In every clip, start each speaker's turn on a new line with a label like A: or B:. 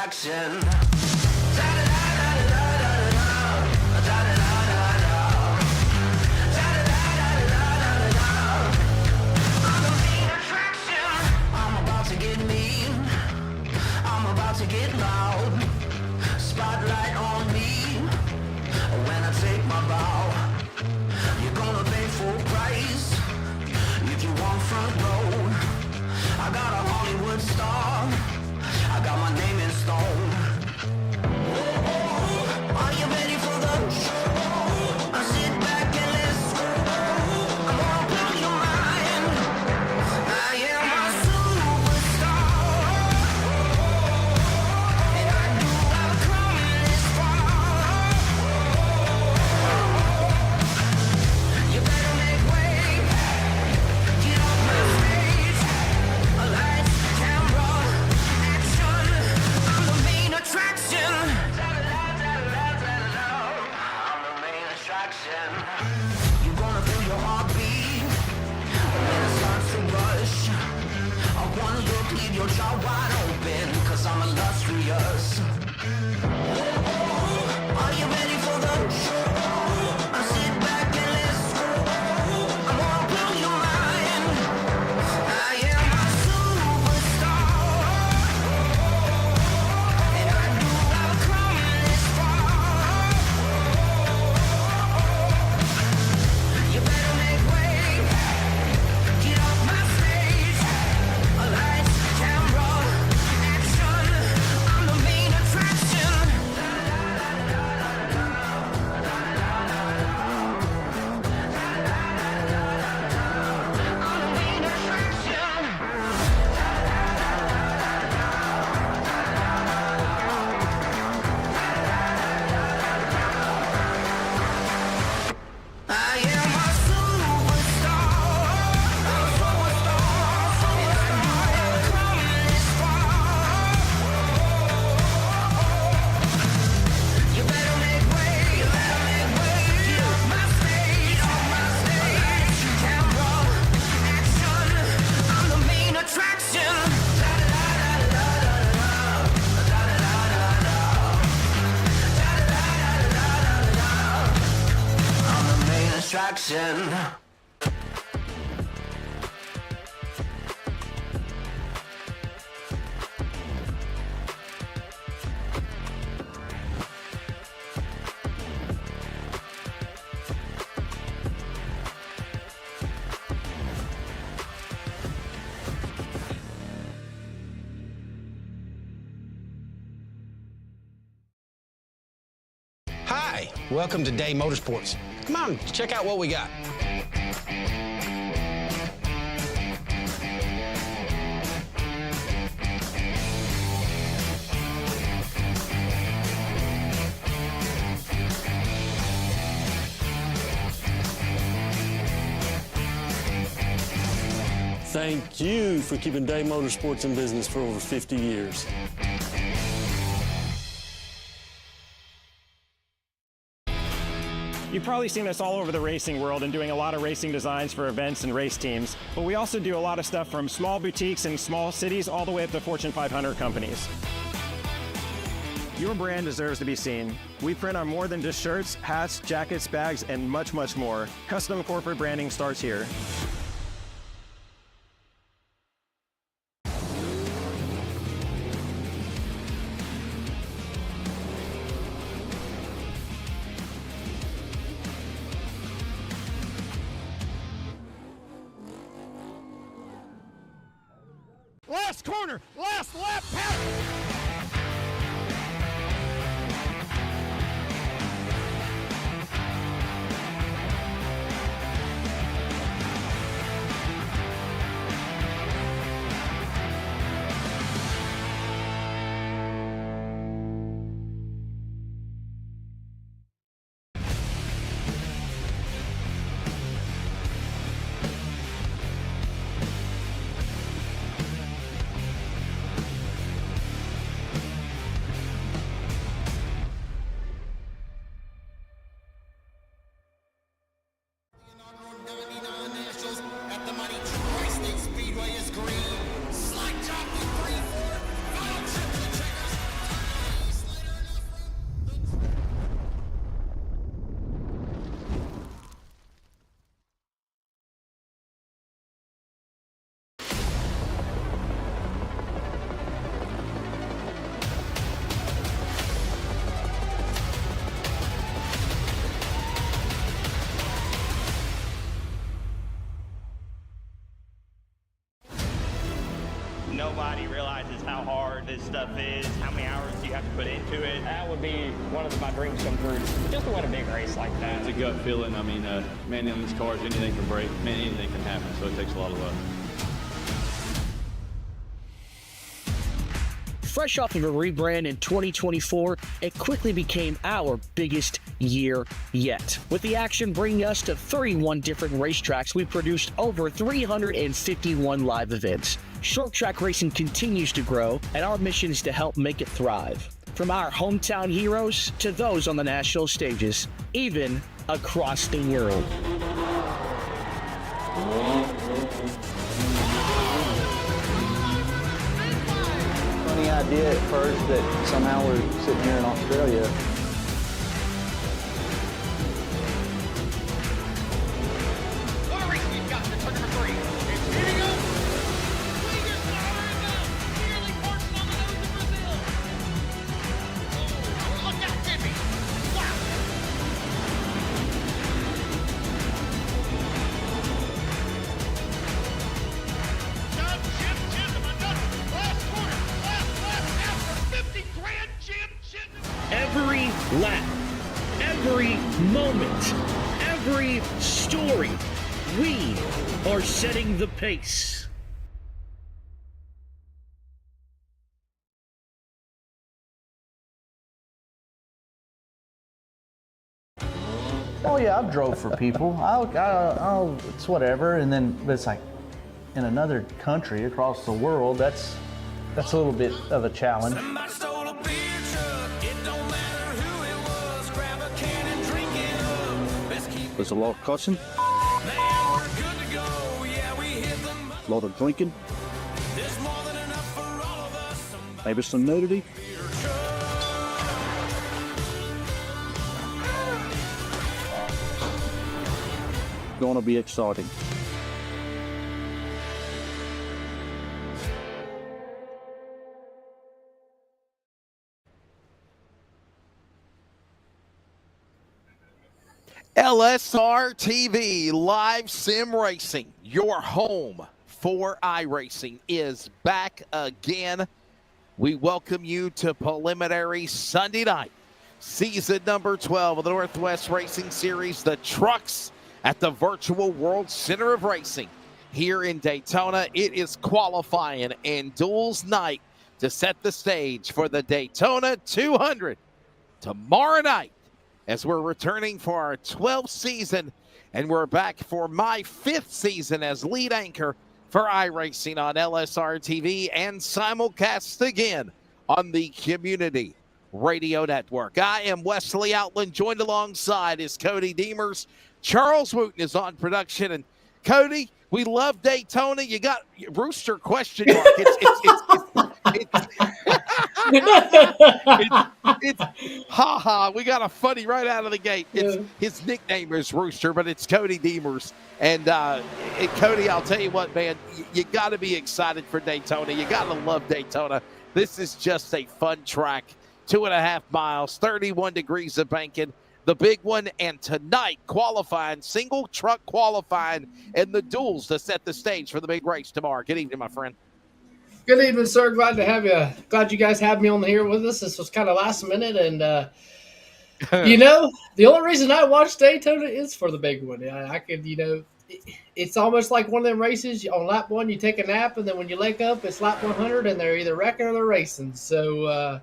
A: attraction. I'm about to get mean. I'm about to get loud. Spotlight on me when I take my bow. You're gonna pay full price if you want front row. I got a Hollywood star. I got my name in stone. Are you ready for the show? I sit back and listen. I'm gonna blow your mind. I am a superstar, and I knew I'd come this far. You better make way. Get off my stage. Lights, camera, action. I'm the main attraction. I'm the main attraction. You're gonna feel your heartbeat when it starts to rush. One look, leave your jaw wide open, 'cause I'm illustrious. Are you ready for the show? I sit back and listen. I'm gonna blow your mind. I am a superstar, and I knew I'd come this far. You better make way. Get off my stage. Lights, camera, action. I'm the main attraction. I'm the main attraction. I am a superstar, and I knew I'd come this far. You better make way, get off my stage, camera, action. I'm the main attraction. I'm the main attraction.
B: Hi, welcome to Day Motorsports. Come on, check out what we got.
C: Thank you for keeping Day Motorsports in business for over 50 years.
D: You've probably seen us all over the racing world and doing a lot of racing designs for events and race teams, but we also do a lot of stuff from small boutiques in small cities all the way up to Fortune 500 companies. Your brand deserves to be seen. We print on more than just shirts, hats, jackets, bags, and much, much more. Custom corporate branding starts here.
E: Last corner, last lap, pass.
F: nobody realizes how hard this stuff is, how many hours you have to put into it.
G: That would be one of my dreams come true, just to win a big race like that.
H: It's a gut feeling. I mean, man, in these cars, anything can break, man, anything can happen, so it takes a lot of luck.
I: Fresh off of a rebrand in 2024, it quickly became our biggest year yet. With the action bringing us to 31 different racetracks, we produced over 351 live events. Short track racing continues to grow, and our mission is to help make it thrive. From our hometown heroes to those on the national stages, even across the world.
J: Funny idea at first that somehow we're sitting here in Australia.
E: What a race we've got for turn number 3. It's heating up. Swingers power and go. Nearly parked on the nose of Brazil. Oh, look out, Jimmy. Wow. John Jim Chisholm another last corner. Last lap after 50 grand Jim Chisholm.
I: Every lap, every moment, every story, we are setting the pace.
J: Oh yeah, I've drove for people. I'll it's whatever. And then, but it's like in another country across the world. That's a little bit of a challenge.
A: Somebody stole a beer truck. It don't matter who it was. Grab a can and drink it up. Best keep
K: There's a lot of cussing,
A: man, we're good to go. Yeah, we hit them.
K: a lot of drinking,
A: There's more than enough for all of us. Somebody
K: maybe some nudity.
A: beer truck.
K: Gonna be exciting.
L: LSRTV Live Sim Racing, your home for iRacing, is back again. We welcome you to preliminary Sunday night, season number 12 of the Northwest Racing Series, the trucks at the Virtual World Center of Racing here in Daytona. It is qualifying and duels night to set the stage for the Daytona 200 tomorrow night, as we're returning for our 12th season, and we're back for my 5th season as lead anchor for iRacing on LSRTV and simulcast again on the Community Radio Network. I am Wesley Outland, joined alongside is Cody Deemers. Charles Wooten is on production, and Cody, we love Daytona. You got Rooster question mark. It's ha. We got a funny right out of the gate. His nickname is Rooster, but it's Cody Deemers. And Cody, I'll tell you what, man, you got to be excited for Daytona. You got to love Daytona. This is just a fun track. 2.5 miles, 31 degrees of banking. The big one, and tonight qualifying, single truck qualifying, and the duels to set the stage for the big race tomorrow. Good evening, my friend.
G: Good evening, sir. Glad to have you. Glad you guys had me on here with us. This was kind of last minute, and the only reason I watched Daytona is for the big one. I could, it's almost like one of them races. On lap 1, you take a nap, and then when you wake up, it's lap 100, and they're either wrecking or they're racing. So,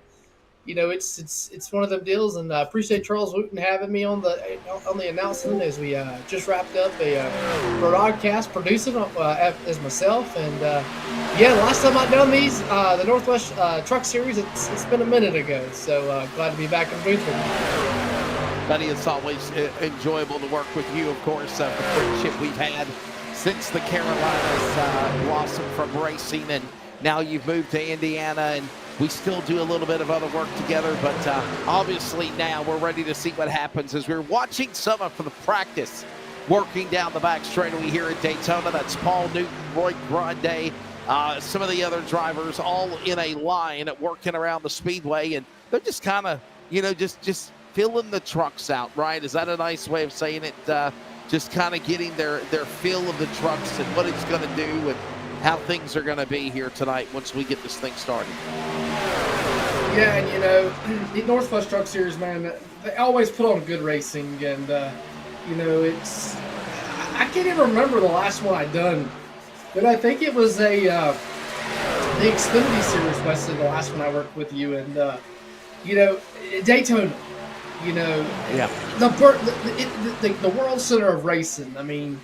G: it's one of them deals, and I appreciate Charles Wooten having me on the announcement as we just wrapped up a broadcast producing as myself. And last time I done these the Northwest Truck Series, it's been a minute ago. So glad to be back in booth with you.
L: Buddy, it's always enjoyable to work with you. Of course, the friendship we've had since the Carolinas blossomed from racing, and now you've moved to Indiana, and we still do a little bit of other work together, but obviously now we're ready to see what happens as we're watching some of the practice working down the back straightaway here at Daytona. That's Paul Newton, Roy Grande, some of the other drivers all in a line working around the speedway, and they're just kind of, just filling the trucks out, right? Is that a nice way of saying it? Just kind of getting their feel of the trucks and what it's going to do, and how things are going to be here tonight once we get this thing started.
G: Yeah, and you know, the Northwest Truck Series, man, they always put on good racing, and you know, it's I can't even remember the last one I done, but I think it was the Xfinity Series, Wesley, the last one I worked with you, and you know, Daytona, you know,
L: yeah,
G: the world center of racing. I mean,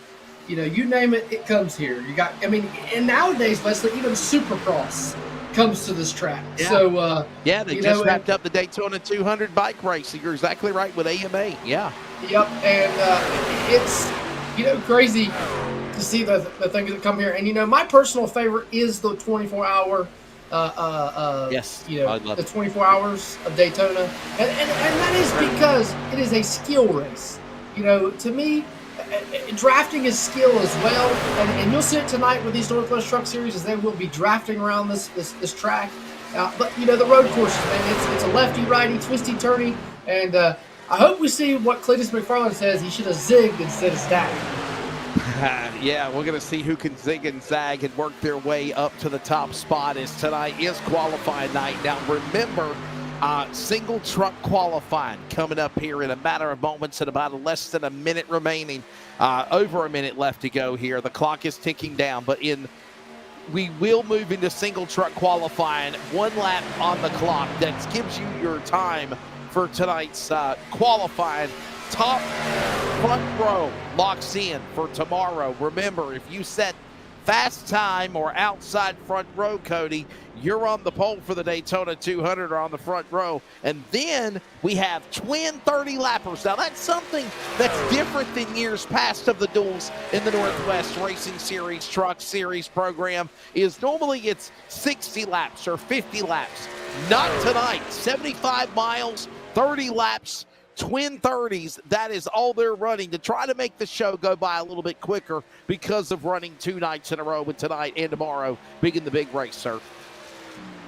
G: you know, you name it, it comes here. You got, I mean, and nowadays, Wesley, even Supercross comes to this track.
L: Yeah.
G: So
L: yeah, they just wrapped up the Daytona 200 bike race. You're exactly right with AMA. Yeah.
G: Yep, and it's, you know, crazy to see the things that come here. And you know, my personal favorite is the 24-hour.
L: Yes,
G: you know,
L: the
G: 24 hours of Daytona, and that is because it is a skill race. You know, to me, drafting is skill as well, and you'll see it tonight with these Northwest Truck Series, as they will be drafting around this track. But you know, the road courses, man, it's a lefty, righty, twisty, turny, and I hope we see what Cletus McFarland says. He should have zigged instead of zagged.
L: Yeah, we're going to see who can zig and zag and work their way up to the top spot, as tonight is qualifying night. Now, remember, single truck qualifying coming up here in a matter of moments, at about less than a minute remaining. Over a minute left to go here. The clock is ticking down, but we will move into single truck qualifying. 1 lap on the clock. That gives you your time for tonight's qualifying. Top front row locks in for tomorrow. Remember, if you set fast time or outside front row, Cody, you're on the pole for the Daytona 200 or on the front row. And then we have twin 30-lappers. Now, that's something that's different than years past of the Duels in the Northwest Racing Series Truck Series program. Is normally it's 60 laps or 50 laps. Not tonight. 75 miles, 30 laps. Twin 30s, that is all they're running to try to make the show go by a little bit quicker because of running 2 nights in a row, with tonight and tomorrow being the big race, sir.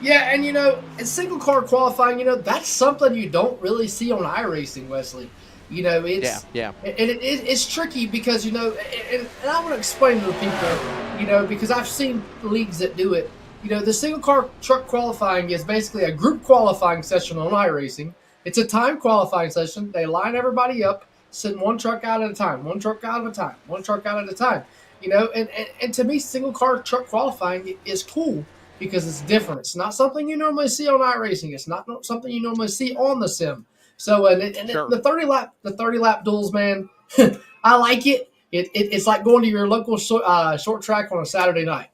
G: Yeah, and you know, in single car qualifying, you know, that's something you don't really see on iRacing, Wesley. You know, it's it's tricky because, you know, and I want to explain to the people, you know, because I've seen leagues that do it. You know, the single car truck qualifying is basically a group qualifying session on iRacing. It's a time qualifying session. They line everybody up, send one truck out at a time, one truck out at a time, one truck out at a time. You know, and to me, single car truck qualifying is cool because it's different. It's not something you normally see on iRacing. It's not something you normally see on the sim. So, the 30 lap duels, man, I like it. It's like going to your local short track on a Saturday night.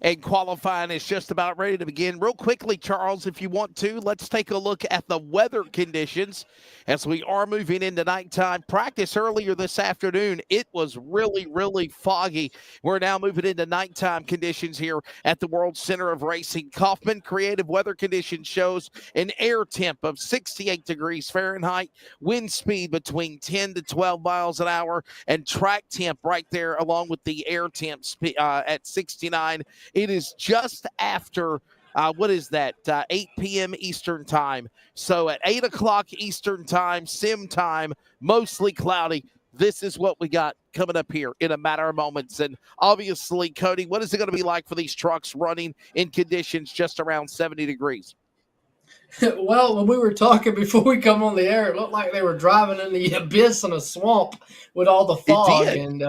L: And qualifying is just about ready to begin. Real quickly, Charles, if you want to, let's take a look at the weather conditions as we are moving into nighttime. Practice earlier this afternoon, it was really, really foggy. We're now moving into nighttime conditions here at the World Center of Racing. Kaufman Creative Weather Conditions shows an air temp of 68 degrees Fahrenheit, wind speed between 10 to 12 miles an hour, and track temp right there along with the air temp at 69. It is just after, 8 p.m. Eastern time. So at 8 o'clock Eastern time, sim time, mostly cloudy. This is what we got coming up here in a matter of moments. And obviously, Cody, what is it going to be like for these trucks running in conditions just around 70 degrees?
G: Well, when we were talking before we come on the air, it looked like they were driving in the abyss in a swamp with all the fog. And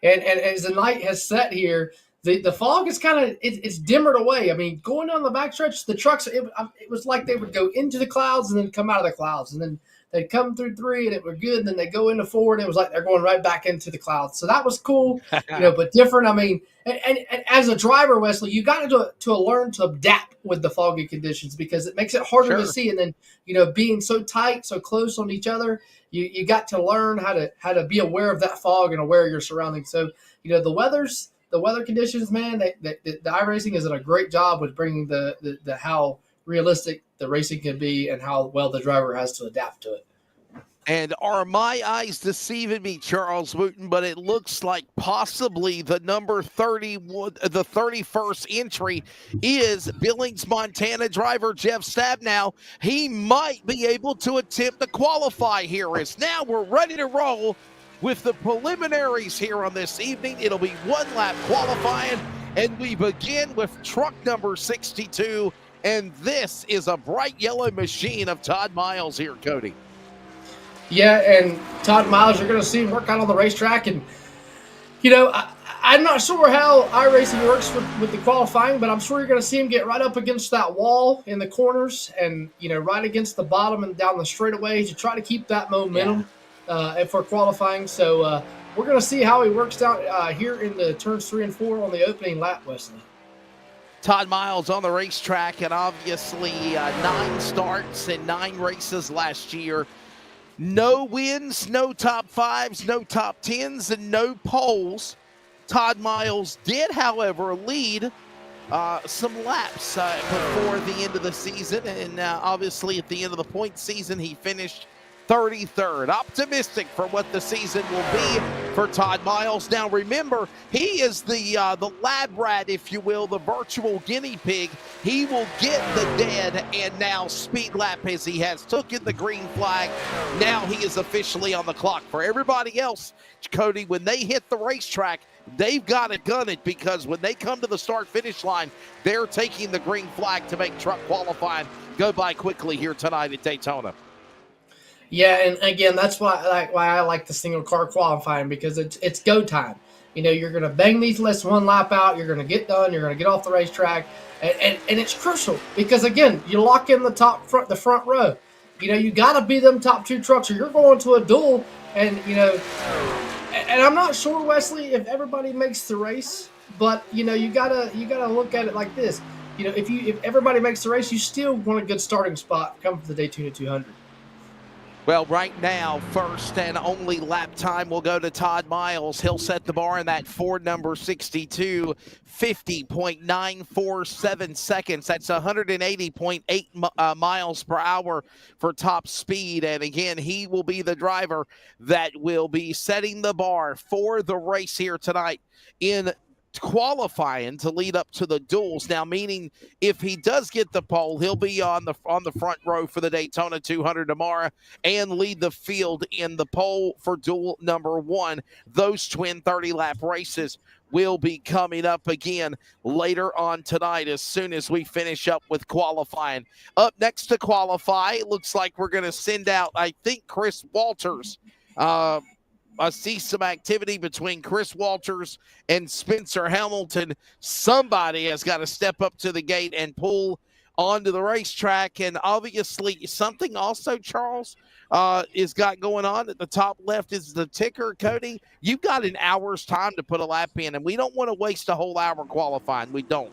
G: as the night has set here, the fog is kind of it's dimmered away. I mean, going down the backstretch, the trucks it was like they would go into the clouds and then come out of the clouds, and then they'd come through 3 and it was good, and then they go into 4 and it was like they're going right back into the clouds. So that was cool, you know, but different. I mean, and as a driver, Wesley, you got to learn to adapt with the foggy conditions because it makes it harder to see. And then, you know, being so tight, so close on each other, you got to learn how to be aware of that fog and aware of your surroundings. So, you know, the weather conditions, man, the iRacing is doing a great job with bringing the how realistic the racing can be and how well the driver has to adapt to it.
L: And are my eyes deceiving me, Charles Wooten? But it looks like possibly the number 31, the 31st entry is Billings, Montana driver Jeff Stabnow. He might be able to attempt to qualify here. As now we're ready to roll. with the preliminaries here on this evening. It'll be one lap qualifying, and we begin with truck number 62. And this is a bright yellow machine of Todd Miles here, Cody.
G: Yeah, and Todd Miles, you're going to see him work out on the racetrack. And, you know, I'm not sure how iRacing works with the qualifying, but I'm sure you're going to see him get right up against that wall in the corners and, you know, right against the bottom and down the straightaways to try to keep that momentum for qualifying. So we're going to see how he works out here in the turns 3 and 4 on the opening lap, Wesley.
L: Todd Miles on the racetrack, and obviously 9 starts and 9 races last year. No wins, no top 5s, no top 10s, and no poles. Todd Miles did, however, lead some laps before the end of the season, and obviously at the end of the point season, he finished 33rd. Optimistic for what the season will be for Todd Miles. Now remember, he is the lab rat, if you will, the virtual guinea pig. He will get the dead and now speed lap as he has taken the green flag. Now he is officially on the clock. For everybody else, Cody, when they hit the racetrack, they've got to gun it, because when they come to the start-finish line, they're taking the green flag to make truck qualifying go by quickly here tonight at Daytona.
G: Yeah, and again, that's why I like the single car qualifying, because it's go time. You know, you're going to bang these lists one lap out, you're going to get done, you're going to get off the racetrack, and it's crucial because, again, you lock in the front row. You know, you got to be them top 2 trucks, or you're going to a duel, and, you know, and I'm not sure, Wesley, if everybody makes the race, but, you know, you gotta look at it like this. You know, if everybody makes the race, you still want a good starting spot come for the Daytona 200.
L: Well, right now, first and only lap time will go to Todd Miles. He'll set the bar in that Ford number 62, 50.947 seconds. That's 180.8 miles per hour for top speed. And again, he will be the driver that will be setting the bar for the race here tonight in qualifying to lead up to the duels. Now, meaning if he does get the pole, he'll be on the front row for the Daytona 200 tomorrow and lead the field in the pole for duel number 1. Those twin 30-lap races will be coming up again later on tonight as soon as we finish up with qualifying. Up next to qualify, it looks like we're going to send out, I think, Chris Walters. I see some activity between Chris Walters and Spencer Hamilton. Somebody has got to step up to the gate and pull onto the racetrack. And obviously something also, Charles, is got going on at the top left is the ticker. Cody, you've got an hour's time to put a lap in, and we don't want to waste a whole hour qualifying. We don't.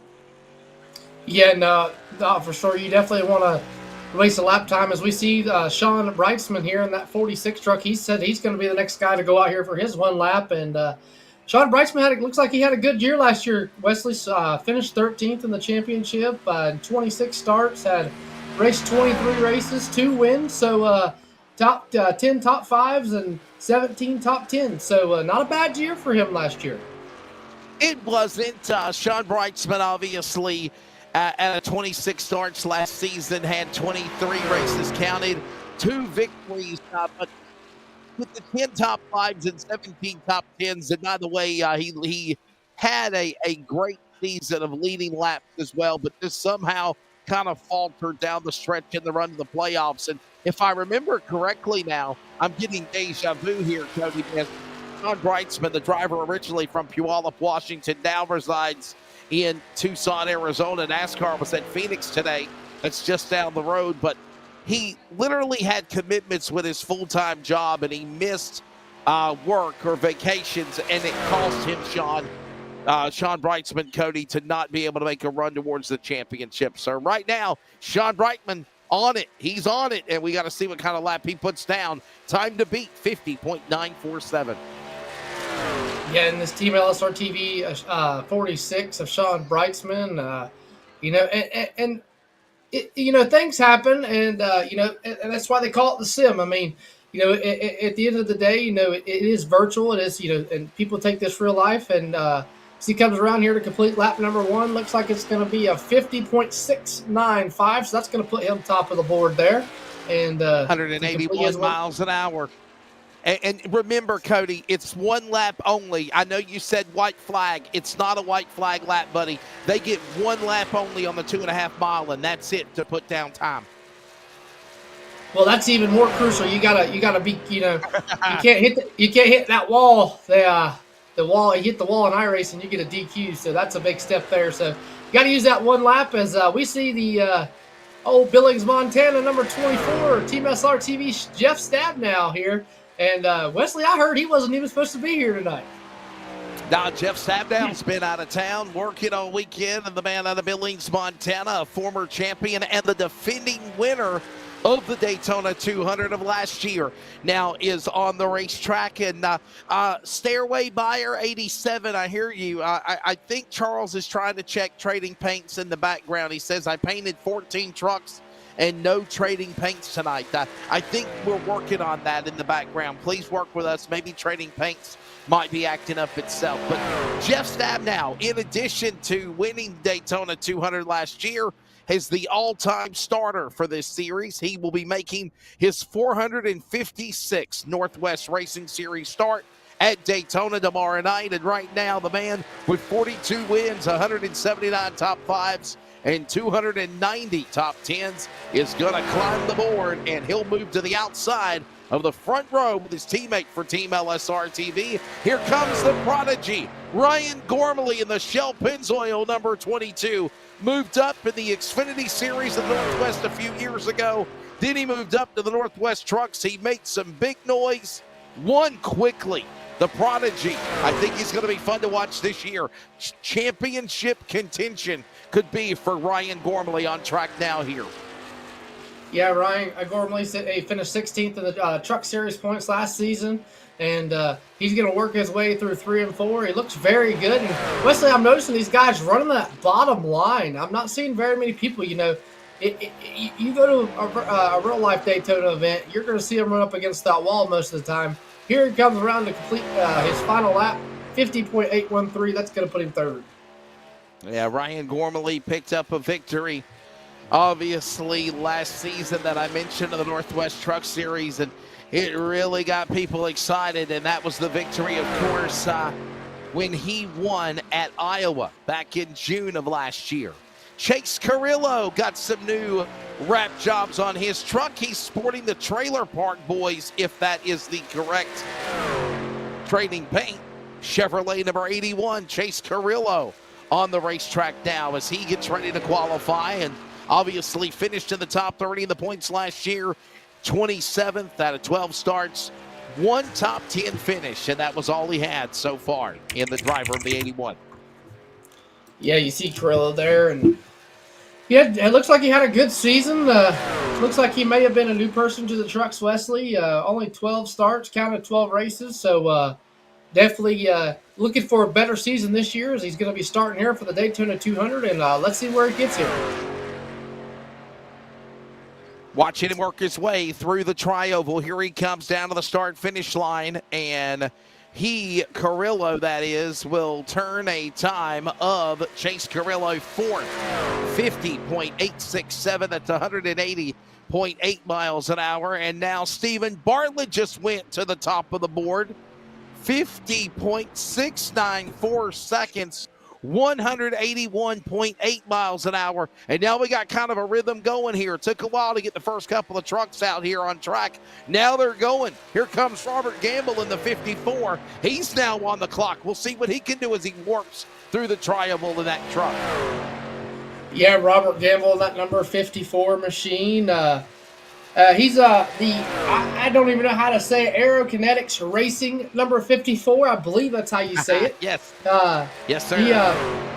G: Yeah, no, for sure. You definitely want to waste a lap time. As we see Sean Brightsman here in that 46 truck, he said he's going to be the next guy to go out here for his one lap. And Sean Brightsman looks like he had a good year last year. Wesley finished 13th in the championship, 26 starts, had raced 23 races, 2 wins. So top 10 top 5s and 17 top 10s. So not a bad year for him last year.
L: It wasn't. Sean Brightsman, obviously, at 26 starts last season, had 23 races counted, 2 victories, but with the 10 top 5s and 17 top 10s. And by the way, he had a great season of leading laps as well, but just somehow kind of faltered down the stretch in the run to the playoffs. And if I remember correctly now, I'm getting deja vu here, Cody. Sean Brightsman, the driver originally from Puyallup, Washington, now resides in Tucson, Arizona. NASCAR was at Phoenix today. That's just down the road, but he literally had commitments with his full-time job, and he missed work or vacations, and it cost him, Sean Brightsman, Cody, to not be able to make a run towards the championship. So right now, Sean Brightsman on it. He's on it, and we got to see what kind of lap he puts down. Time to beat 50.947.
G: Yeah, and this Team LSRTV 46 of Sean Brightsman, things happen, and that's why they call it the sim. I mean, at the end of the day, it is virtual. It is, and people take this real life. And he comes around here to complete lap number 1. Looks like it's going to be a 50.695, so that's going to put him top of the board there. And
L: 181 miles an hour. And remember, Cody, it's one lap only. I know you said white flag. It's not a white flag lap, buddy. They get one lap only on the 2.5 mile, and that's it to put down time.
G: Well, that's even more crucial. You gotta be, you can't hit that wall. The wall, you hit the wall in iRacing, you get a DQ. So that's a big step there. So you got to use that one lap as we see the old Billings, Montana, number 24, Team LSRTV, Jeff Stabnow here. And Wesley, I heard he wasn't even supposed to be here tonight.
L: Now, Jeff Stabnow's been out of town working all weekend, and the man out of Billings, Montana, a former champion and the defending winner of the Daytona 200 of last year, now is on the racetrack. And Stairway Buyer 87, I hear you. I think Charles is trying to check trading paints in the background. He says, I painted 14 trucks and no trading paints tonight. I think we're working on that in the background. Please work with us. Maybe trading paints might be acting up itself. But Jeff Stabnow, in addition to winning Daytona 200 last year, is the all-time starter for this series. He will be making his 456th Northwest Racing Series start at Daytona tomorrow night. And right now, the man with 42 wins, 179 top fives, and 290 top tens is going to climb the board, and he'll move to the outside of the front row with his teammate for Team LSRTV. Here comes the prodigy, Ryan Gormley, in the Shell Pennzoil number 22. Moved up in the Xfinity Series of the Northwest a few years ago. Then he moved up to the Northwest Trucks. He made some big noise, won quickly. The prodigy, I think he's going to be fun to watch this year. Championship contention could be for Ryan Gormley on track now here.
G: Yeah, Ryan Gormley finished 16th in the Truck Series points last season, and he's going to work his way through 3 and 4. He looks very good. And Wesley, I'm noticing these guys running that bottom line. I'm not seeing very many people, you go to a real-life Daytona event, you're going to see him run up against that wall most of the time. Here he comes around to complete his final lap, 50.813. That's going to put him third.
L: Yeah, Ryan Gormley picked up a victory, obviously, last season that I mentioned in the Northwest Truck Series, and it really got people excited, and that was the victory, of course, when he won at Iowa back in June of last year. Chase Carrillo got some new wrap jobs on his truck. He's sporting the Trailer Park Boys, if that is the correct trading paint. Chevrolet number 81, Chase Carrillo, on the racetrack now as he gets ready to qualify, and obviously finished in the top 30 in the points last year, 27th out of 12 starts, one top 10 finish, and that was all he had so far in the driver of the 81.
G: Yeah, you see Carrillo there, and it looks like he had a good season. Looks like he may have been a new person to the trucks, Wesley. Only 12 starts, counted 12 races, so definitely looking for a better season this year as he's going to be starting here for the Daytona 200, and let's see where he gets here.
L: Watching him work his way through the tri-oval. Here he comes down to the start-finish line, and Carrillo, that is, will turn a time of Chase Carrillo fourth, 50.867. That's 180.8 miles an hour. And now Stephen Bartlett just went to the top of the board, 50.694 seconds, 181.8 miles an hour. And now we got kind of a rhythm going here. It took a while to get the first couple of trucks out here on track. Now they're going. Here comes Robert Gamble in the 54. He's now on the clock. We'll see what he can do as he warps through the tri-oval in that truck.
G: Yeah, Robert Gamble, that number 54 machine. He's I don't even know how to say it, Aerokinetics Racing number 54. I believe that's how you say it.
L: Yes. Yes, sir.
G: He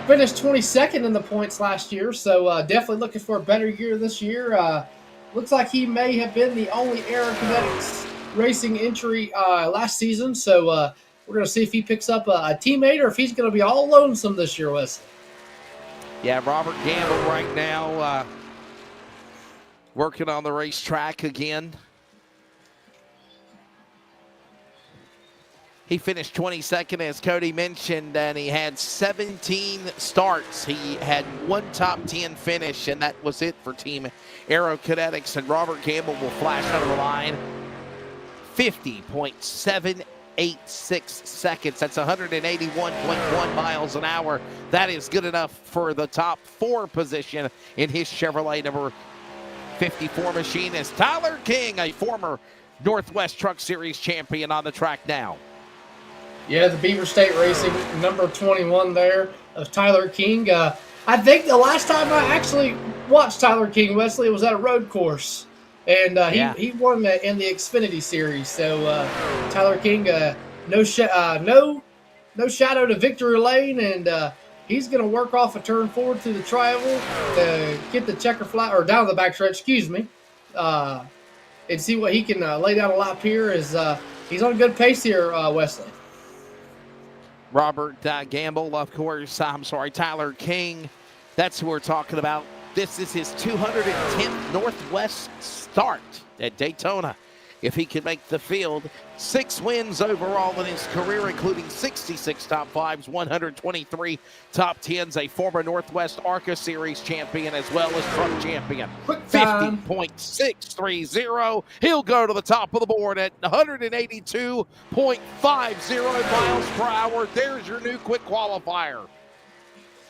G: finished 22nd in the points last year, so definitely looking for a better year this year. Looks like he may have been the only Aerokinetics Racing entry last season, so we're going to see if he picks up a teammate or if he's going to be all lonesome this year, Wesley.
L: Yeah, Robert Gamble right now working on the racetrack again. He finished 22nd, as Cody mentioned, and he had 17 starts. He had one top 10 finish, and that was it for Team Aerokinetics. And Robert Gamble will flash out of the line. 50.786 seconds. That's 181.1 miles an hour. That is good enough for the top 4 position in his Chevrolet number 54 machine as Tyler King, a former Northwest Truck Series champion, on the track now.
G: Yeah, the Beaver State Racing number 21 there of Tyler King. I think the last time I actually watched Tyler King, Wesley, was at a road course. And he won in the Xfinity Series. So Tyler King, no shadow to victory lane, and he's going to work off a turn forward through the tri-oval to get the checker flag, or down the backstretch, excuse me, and see what he can lay down a lap here. He's on a good pace here, Wesley.
L: Robert Gamble, of course. Tyler King. That's who we're talking about. This is his 210th Northwest start at Daytona. If he can make the field, 6 wins overall in his career, including 66 top 5s, 123 top 10s, a former Northwest ARCA Series champion as well as truck champion. 50.630. He'll go to the top of the board at 182.50 miles per hour. There's your new quick qualifier.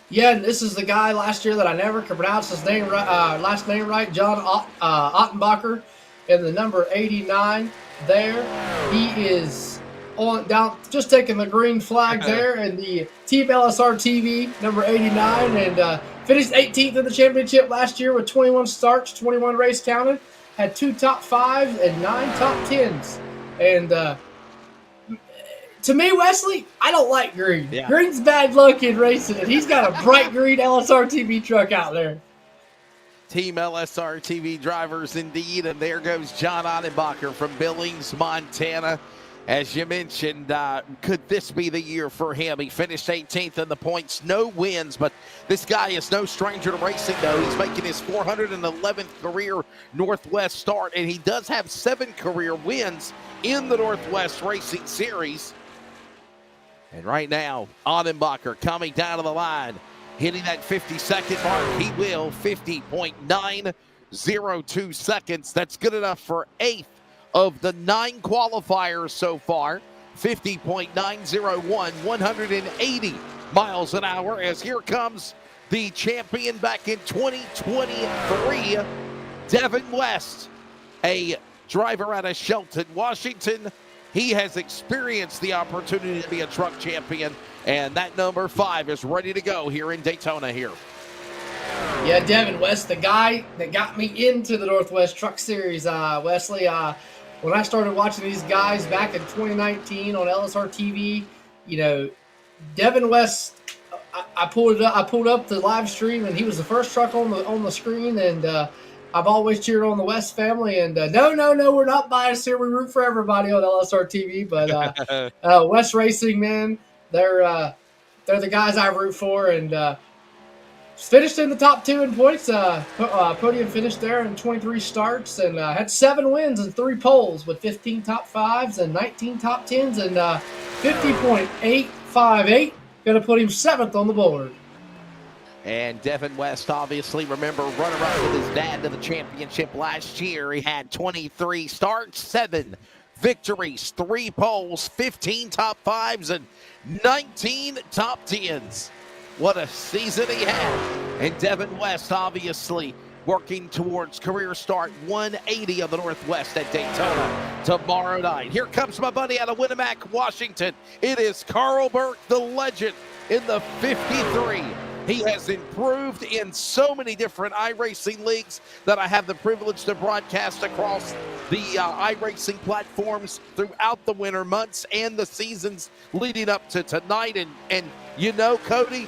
G: Yeah, and this is the guy last year that I never could pronounce his name right, last name right, John Ottenbacher, in the number 89 there. He is on down, just taking the green flag there, and the Team LSRTV number 89, and finished 18th in the championship last year with 21 starts, 21 race counted, had 2 top 5s and 9 top 10s, and to me, Wesley, I don't like green.
L: Yeah.
G: Green's bad luck in racing, and he's got a bright green LSRTV truck out there.
L: Team LSRTV drivers indeed, and there goes John Ottenbacher from Billings, Montana. As you mentioned, could this be the year for him? He finished 18th in the points, no wins, but this guy is no stranger to racing, though. He's making his 411th career Northwest start, and he does have 7 career wins in the Northwest Racing Series. And right now, Ottenbacher coming down to the line, hitting that 50-second mark. He will, 50.902 seconds. That's good enough for 8th of the 9 qualifiers so far. 50.901, 180 miles an hour, as here comes the champion back in 2023, Devin West, a driver out of Shelton, Washington. He has experienced the opportunity to be a truck champion, and that number 5 is ready to go here in Daytona here.
G: Yeah, Devin West, the guy that got me into the Northwest Truck Series, Wesley. When I started watching these guys back in 2019 on LSRTV, you know, Devin West, I pulled up the live stream, and he was the first truck on the screen, and I've always cheered on the West family, and no, we're not biased here. We root for everybody on LSRTV, but West Racing, man, they're the guys I root for, and finished in the top 2 in points. Podium finished there in 23 starts, and had 7 wins and 3 poles with 15 top 5s and 19 top 10s, and 50.858. Going to put him 7th on the board.
L: And Devin West, obviously, remember, runner-up with his dad to the championship last year. He had 23 starts, 7 victories, 3 poles, 15 top 5s, and 19 top 10s. What a season he had. And Devin West, obviously, working towards career start 180 of the Northwest at Daytona tomorrow night. Here comes my buddy out of Winnemac, Washington. It is Carl Burke, the legend, in the 53. He has improved in so many different iRacing leagues that I have the privilege to broadcast across the iRacing platforms throughout the winter months and the seasons leading up to tonight. And you know, Cody,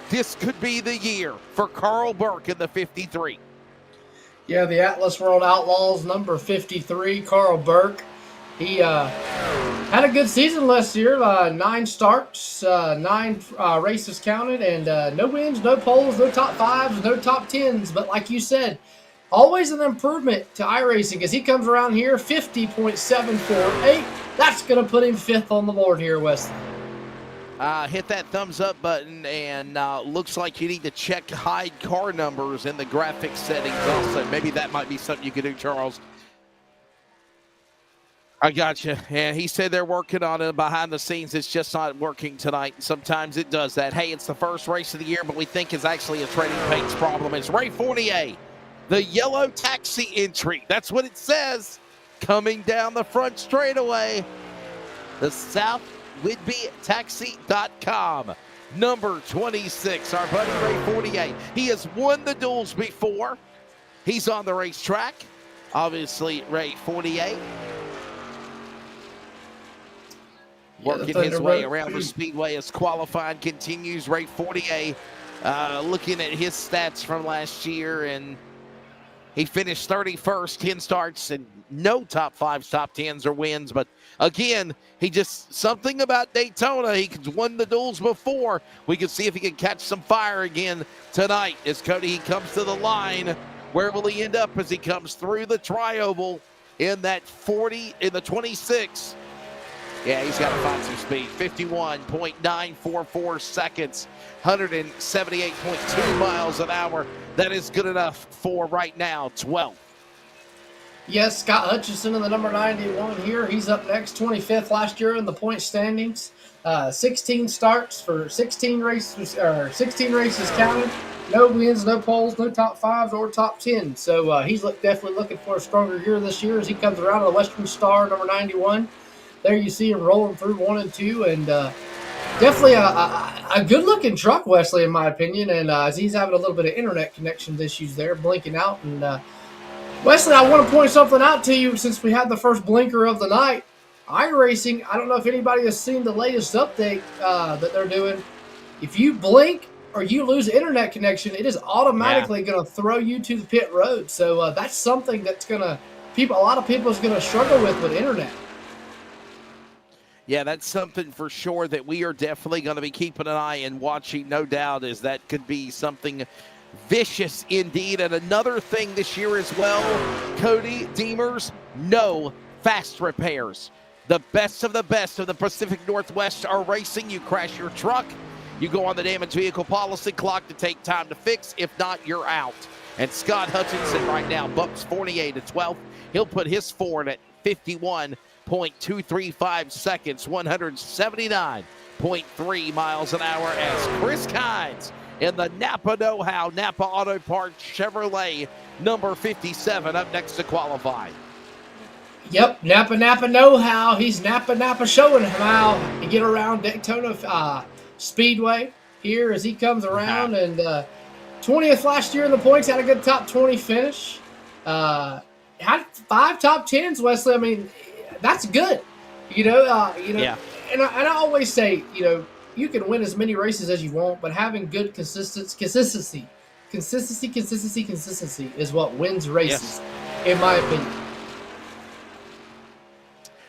L: this could be the year for Carl Burke in the 53.
G: Yeah, the Atlas World Outlaws number 53, Carl Burke. He had a good season last year, 9 starts, 9 races counted, and no wins, no poles, no top 5s, no top 10s. But like you said, always an improvement to iRacing as he comes around here, 50.748. That's going to put him 5th on the board here, Wesley.
L: Hit that thumbs up button, and looks like you need to check hide car numbers in the graphics settings also. Maybe that might be something you could do, Charles. I got you. Yeah, he said they're working on it behind the scenes. It's just not working tonight. Sometimes it does that. Hey, it's the first race of the year, but we think it's actually a trading paints problem. It's Ray Fournier, the yellow taxi entry. That's what it says. Coming down the front straightaway. The SouthWhidbeyTaxi.com. Number 26, our buddy Ray Fournier. He has won the duels before. He's on the racetrack. Obviously, Ray Fournier working his way around the speedway as qualifying continues. Ray Fournier looking at his stats from last year, and he finished 31st, 10 starts, and no top 5s, top 10s, or wins. But again, he just, something about Daytona. He won the duels before. We can see if he can catch some fire again tonight as Cody, he comes to the line. Where will he end up as he comes through the tri-oval in that 40, in the 26? Yeah, he's got to find some speed. 51.944 seconds, 178.2 miles an hour. That is good enough for right now, 12th.
G: Yes, Scott Hutchison in the number 91 here. He's up next, 25th last year in the point standings. 16 starts for 16 races, counted. No wins, no poles, no top 5s or top 10s. So he's definitely looking for a stronger year this year as he comes around to the Western Star, number 91. There you see him rolling through 1 and 2, and definitely a good-looking truck, Wesley, in my opinion. And as he's having a little bit of internet connection issues there, blinking out. And Wesley, I want to point something out to you since we had the first blinker of the night. iRacing, I don't know if anybody has seen the latest update that they're doing. If you blink or you lose internet connection, it is automatically going to throw you to the pit road. So that's something that's going to a lot of people is going to struggle with internet.
L: Yeah, that's something for sure that we are definitely going to be keeping an eye and watching, no doubt, as that could be something vicious indeed. And another thing this year as well, Cody Deemers, no fast repairs. The best of the Pacific Northwest are racing. You crash your truck, you go on the damaged vehicle policy clock to take time to fix. If not, you're out. And Scott Hutchinson right now bumps Fournier to 12th. He'll put his Ford at 51.235 seconds, 179.3 miles an hour as Chris Kynes in the Napa Know-How Napa Auto Parts Chevrolet number 57 up next to qualify.
G: Yep, Napa Know-How. He's Napa showing him how to get around Daytona Speedway here as he comes around. And 20th last year in the points, had a good top 20 finish. Had 5 top 10s, Wesley. I mean, that's good. Yeah. And I always say, you can win as many races as you want, but having good consistency is what wins races, in my opinion.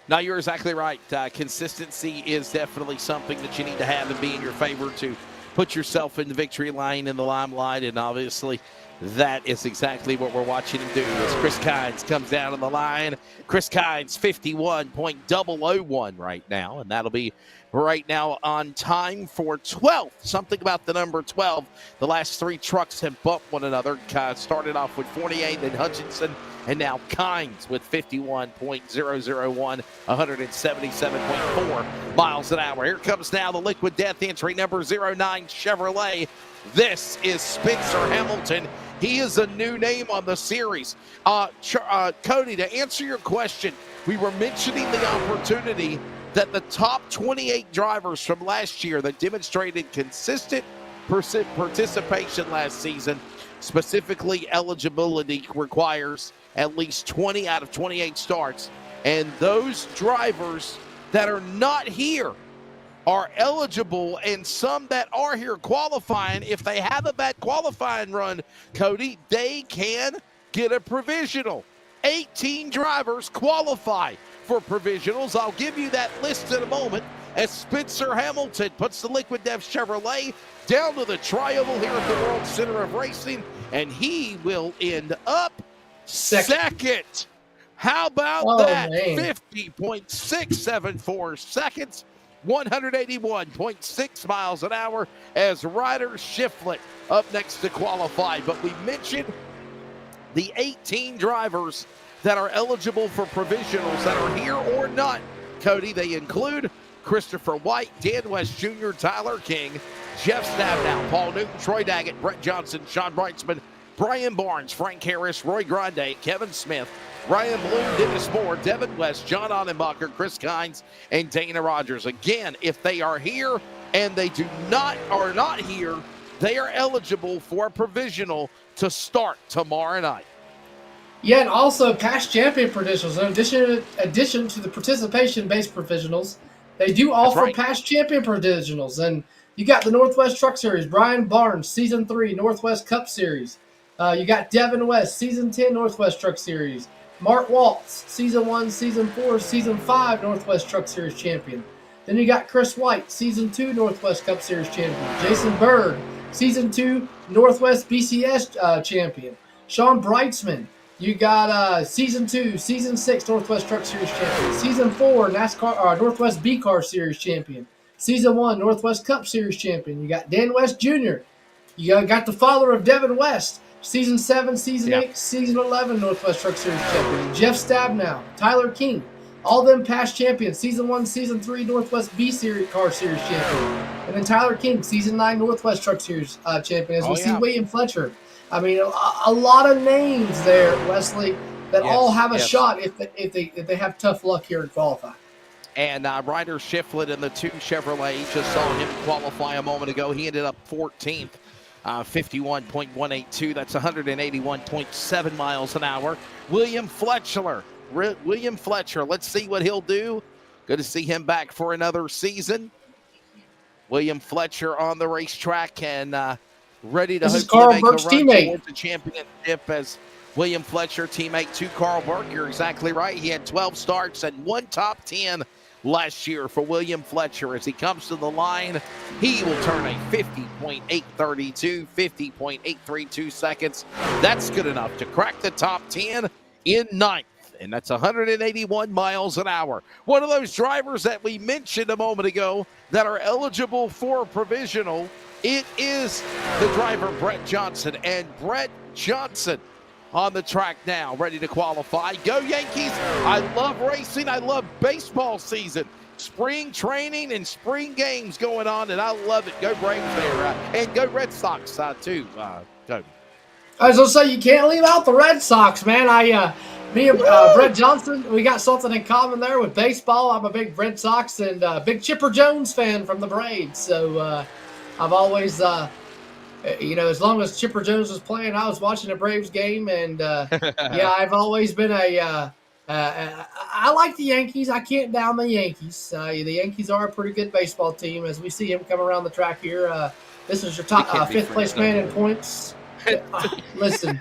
L: No, you're exactly right. Consistency is definitely something that you need to have and be in your favor to put yourself in the victory lane, in the limelight, and obviously that is exactly what we're watching him do as Chris Kynes comes down on the line. Chris Kynes, 51.001 right now, and that'll be right now on time for 12th. Something about the number 12. The last 3 trucks have bumped one another. Started off with Fournier, then Hutchinson, and now Kynes with 51.001, 177.4 miles an hour. Here comes now the Liquid Death entry, number 09 Chevrolet. This is Spencer Hamilton. He is a new name on the series. Cody, to answer your question, we were mentioning the opportunity that the top 28 drivers from last year that demonstrated consistent participation last season, specifically eligibility requires at least 20 out of 28 starts. And those drivers that are not here are eligible, and some that are here qualifying, if they have a bad qualifying run, Cody, they can get a provisional. 18 drivers qualify for provisionals. I'll give you that list in a moment as Spencer Hamilton puts the Liquid Death Chevrolet down to the tri-oval here at the World Center of Racing, and he will end up second. How about that? 50.674 seconds, 181.6 miles an hour as Ryder Shiflett up next to qualify. But we mentioned the 18 drivers that are eligible for provisionals that are here or not, Cody. They include Christopher White, Dan West Jr., Tyler King, Jeff Stabnow, Paul Newton, Troy Daggett, Brett Johnson, Sean Brightsman, Brian Barnes, Frank Harris, Roy Grande, Kevin Smith, Ryan Bloom, Dennis Moore, Devin West, John Onenbacher, Chris Kynes, and Dana Rogers. Again, if they are here and they are not here, they are eligible for a provisional to start tomorrow night.
G: Yeah, and also past champion provisionals. In addition to the participation-based provisionals, they do offer past champion provisionals. And you got the Northwest Truck Series, Brian Barnes, Season 3, Northwest Cup Series. You got Devin West, Season 10, Northwest Truck Series. Mark Waltz, Season 1, Season 4, Season 5, Northwest Truck Series champion. Then you got Chris White, Season 2, Northwest Cup Series champion. Jason Bird, Season 2, Northwest BCS champion. Sean Brightsman, you got Season 2, Season 6, Northwest Truck Series champion. Season 4, NASCAR Northwest B-Car Series champion. Season 1, Northwest Cup Series champion. You got Dan West Jr. You got the father of Devin West, Season 7, Season 8, Season 11, Northwest Truck Series champion. Jeff Stabnow, Tyler King, all them past champions. Season 1, Season 3, Northwest B-Series Car Series champion. And then Tyler King, Season 9, Northwest Truck Series champion. As we see William Fletcher. I mean, a lot of names there, Wesley, that all have a shot if they have tough luck here in qualifying.
L: And Ryder Shiflett in the 2 Chevrolet, just saw him qualify a moment ago. He ended up 14th, 51.182. That's 181.7 miles an hour. William Fletcher, let's see what he'll do. Good to see him back for another season. William Fletcher on the racetrack and ready to hopefully make a run towards the championship as William Fletcher, teammate to Carl Burke. You're exactly right. He had 12 starts and 1 top 10 last year for William Fletcher. As he comes to the line, he will turn a 50.832, 50.832 seconds. That's good enough to crack the top 10 in 9th. And that's 181 miles an hour. One of those drivers that we mentioned a moment ago that are eligible for provisional, it is the driver, Brett Johnson. And Brett Johnson on the track now, ready to qualify. Go Yankees. I love racing. I love baseball season. Spring training and spring games going on, and I love it. Go Braves there. And go Red Sox too, Cody.
G: I was going to say, you can't leave out the Red Sox, man. Me and Brett Johnson, we got something in common there with baseball. I'm a big Red Sox and big Chipper Jones fan from the Braves. So I've always, as long as Chipper Jones was playing, I was watching a Braves game. And, I've always been I like the Yankees. I can't down the Yankees. The Yankees are a pretty good baseball team. As we see him come around the track here, this is your top 5th place man in points. Listen,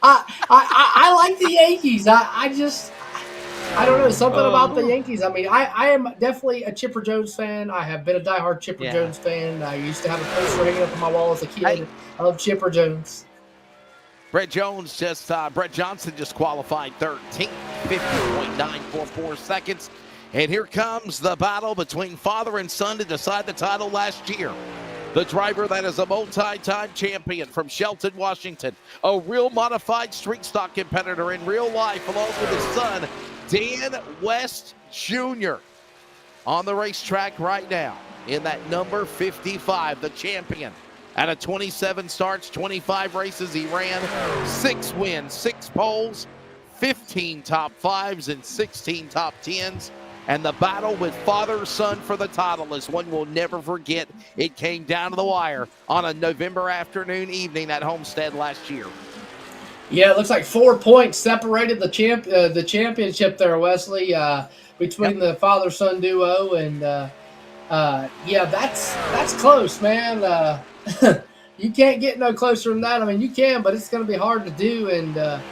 G: I like the Yankees. I don't know, something about the Yankees. I mean, I am definitely a Chipper Jones fan. I have been a diehard Chipper Jones fan. I used to have a poster hanging up on my wall as a kid of Chipper Jones.
L: Brett Johnson just qualified 13th, 50.944 seconds. And here comes the battle between father and son to decide the title last year. The driver that is a multi-time champion from Shelton, Washington, a real modified street stock competitor in real life, along with his son, Dan West Jr. on the racetrack right now in that number 55, the champion. Out of 27 starts, 25 races, he ran 6 wins, 6 poles, 15 top 5s, and 16 top 10s. And the battle with father-son for the title is one we'll never forget. It came down to the wire on a November afternoon evening at Homestead last year.
G: Yeah, it looks like 4 points separated the championship there, Wesley, between the father-son duo. And, that's close, man. You can't get no closer than that. I mean, you can, but it's going to be hard to do. And,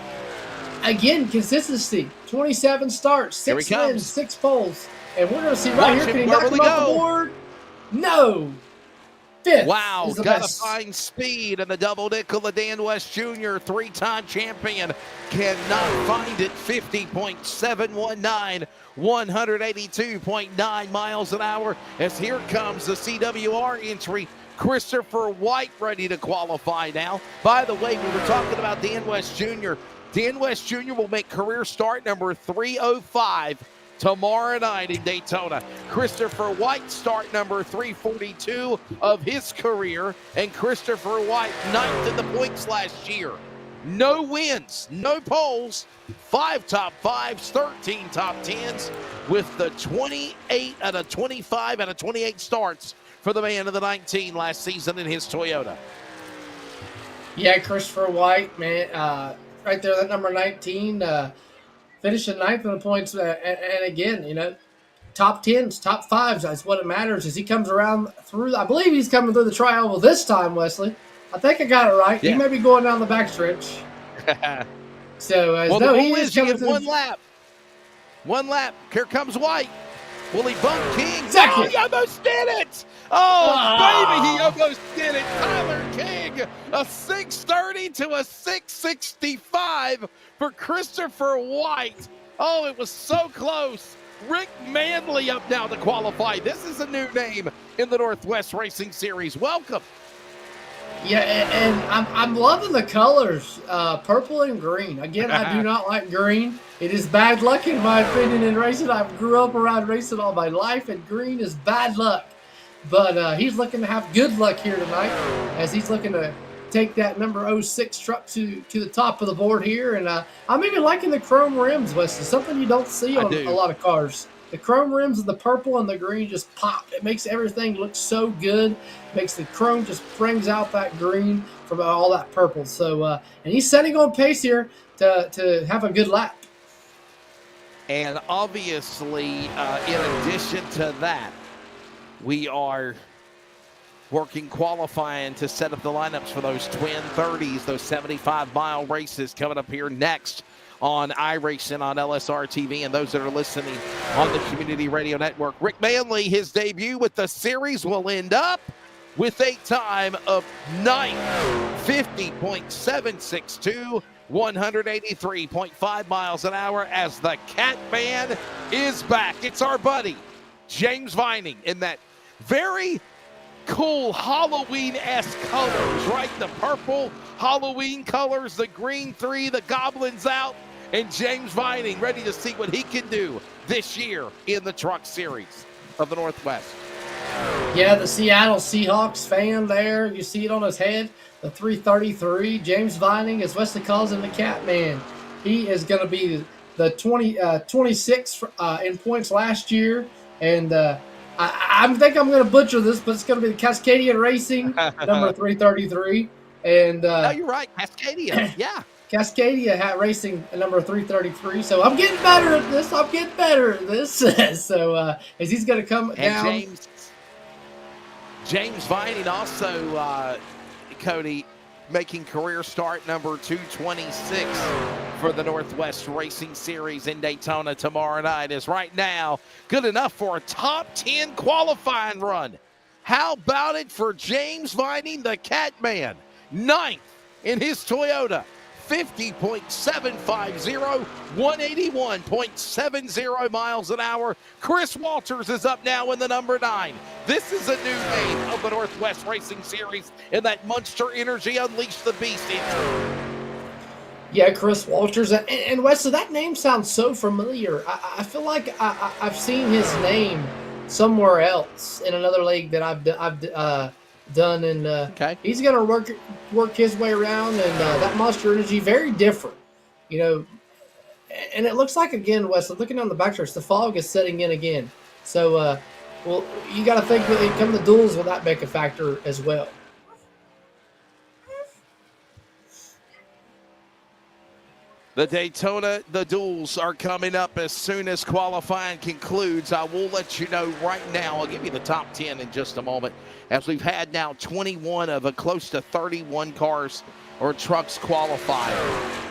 G: again, consistency. 27 starts, 6 wins, 6 poles. And we're going to see right here. Can he knock him off the board? No. 5th.
L: Wow, got to find speed in the double nickel of Dan West Jr., 3-time champion. Cannot find it. 50.719, 182.9 miles an hour. As here comes the CWR entry. Christopher White ready to qualify now. By the way, we were talking about Dan West Jr. Dan West Jr. will make career start number 305 tomorrow night in Daytona. Christopher White start number 342 of his career, and Christopher White 9th in the points last year. No wins, no poles, 5 top 5s, 13 top 10s, with the 28 out of 25 out of 28 starts for the man of the 19 last season in his Toyota.
G: Yeah, Christopher White, man, right there, that number 19, finishing 9th in the points. And again, you know, top 10s, top 5s, that's what it matters as he comes around through. I believe he's coming through the tri-oval this time, Wesley. I think I got it right.
L: Yeah.
G: He may be going down the backstretch. So,
L: well,
G: no,
L: the
G: he
L: goal
G: is
L: is to
G: coming
L: get
G: through.
L: one lap. One lap. Here comes White. Will he bump King?
G: Second.
L: Oh, he almost did it. Oh, baby, he almost did it. Tyler King, a 630 to a 665 for Christopher White. Oh, it was so close. Rick Manley up now to qualify. This is a new name in the Northwest Racing Series. Welcome.
G: Yeah, and I'm loving the colors, purple and green. Again, I do not like green. It is bad luck, in my opinion, in racing. I grew up around racing all my life, and green is bad luck. But he's looking to have good luck here tonight, as he's looking to take that number 06 truck to the top of the board here. And I'm even liking the chrome rims, Wesley, something you don't see on a lot of cars. The chrome rims of the purple and the green just pop. It makes everything look so good. Makes the chrome just brings out that green from all that purple. So, and he's setting on pace here to have a good lap.
L: And obviously, in addition to that, we are working qualifying to set up the lineups for those twin 30s, those 75-mile races coming up here next on iRacing on LSRTV, and those that are listening on the Community Radio Network. Rick Manley, his debut with the series will end up with a time of 9:50.762, 183.5 miles an hour as the Catman is back. It's our buddy, James Vining, in that very cool Halloween-esque colors, right? The purple Halloween colors, the green 3, the goblins out, and James Vining ready to see what he can do this year in the Truck Series of the Northwest.
G: Yeah, the Seattle Seahawks fan there. You see it on his head, the 333. James Vining, as Wesley calls him, the Catman. He is going to be the 26 in points last year, and I think I'm going to butcher this, but it's going to be the Cascadia Racing, number 333. And
L: no, you're right, Cascadia, yeah.
G: Cascadia Racing, number 333. So I'm getting better at this. So as he's going to come down.
L: James Vining also, Cody, making career start number 226 for the Northwest Racing Series in Daytona tomorrow night, is right now good enough for a top 10 qualifying run. How about it for James Vining, the Catman? 9th in his Toyota. 50.750, 181.70 miles an hour. Chris Walters is up now in the number 9. This is a new name of the Northwest Racing Series in that Monster Energy Unleash the Beast entry.
G: Yeah, Chris Walters. And Wesley, that name sounds so familiar. I feel like I've seen his name somewhere else in another league that I've done, and
L: okay.
G: He's going to work his way around, and that Monster Energy, very different, you know. And it looks like, again, Wesley, looking on the backstretch, the fog is setting in again. So, well, you got to think when it comes to duels, will that make a factor as well?
L: The Daytona, the duels are coming up as soon as qualifying concludes. I will let you know right now. I'll give you the top 10 in just a moment, as we've had now 21 of a close to 31 cars or trucks qualify.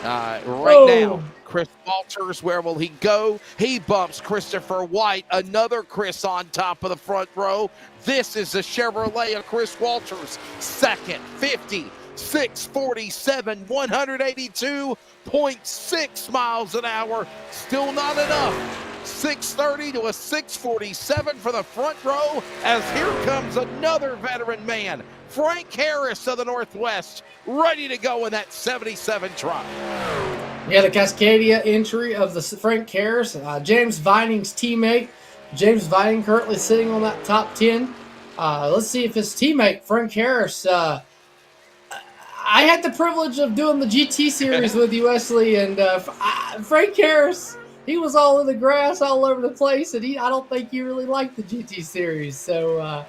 L: Now, Chris Walters, where will he go? He bumps Christopher White, another Chris on top of the front row. This is the Chevrolet of Chris Walters. Second, 50. 647, 182.6 miles an hour. Still not enough. 630 to a 647 for the front row, as here comes another veteran man, Frank Harris of the Northwest, ready to go in that 77 truck.
G: Yeah, the Cascadia entry of the Frank Harris, James Vining's teammate. James Vining currently sitting on that top 10. Let's see if his teammate, Frank Harris, I had the privilege of doing the GT series with you, Wesley, and Frank Harris, he was all in the grass all over the place, and I don't think he really liked the GT series. So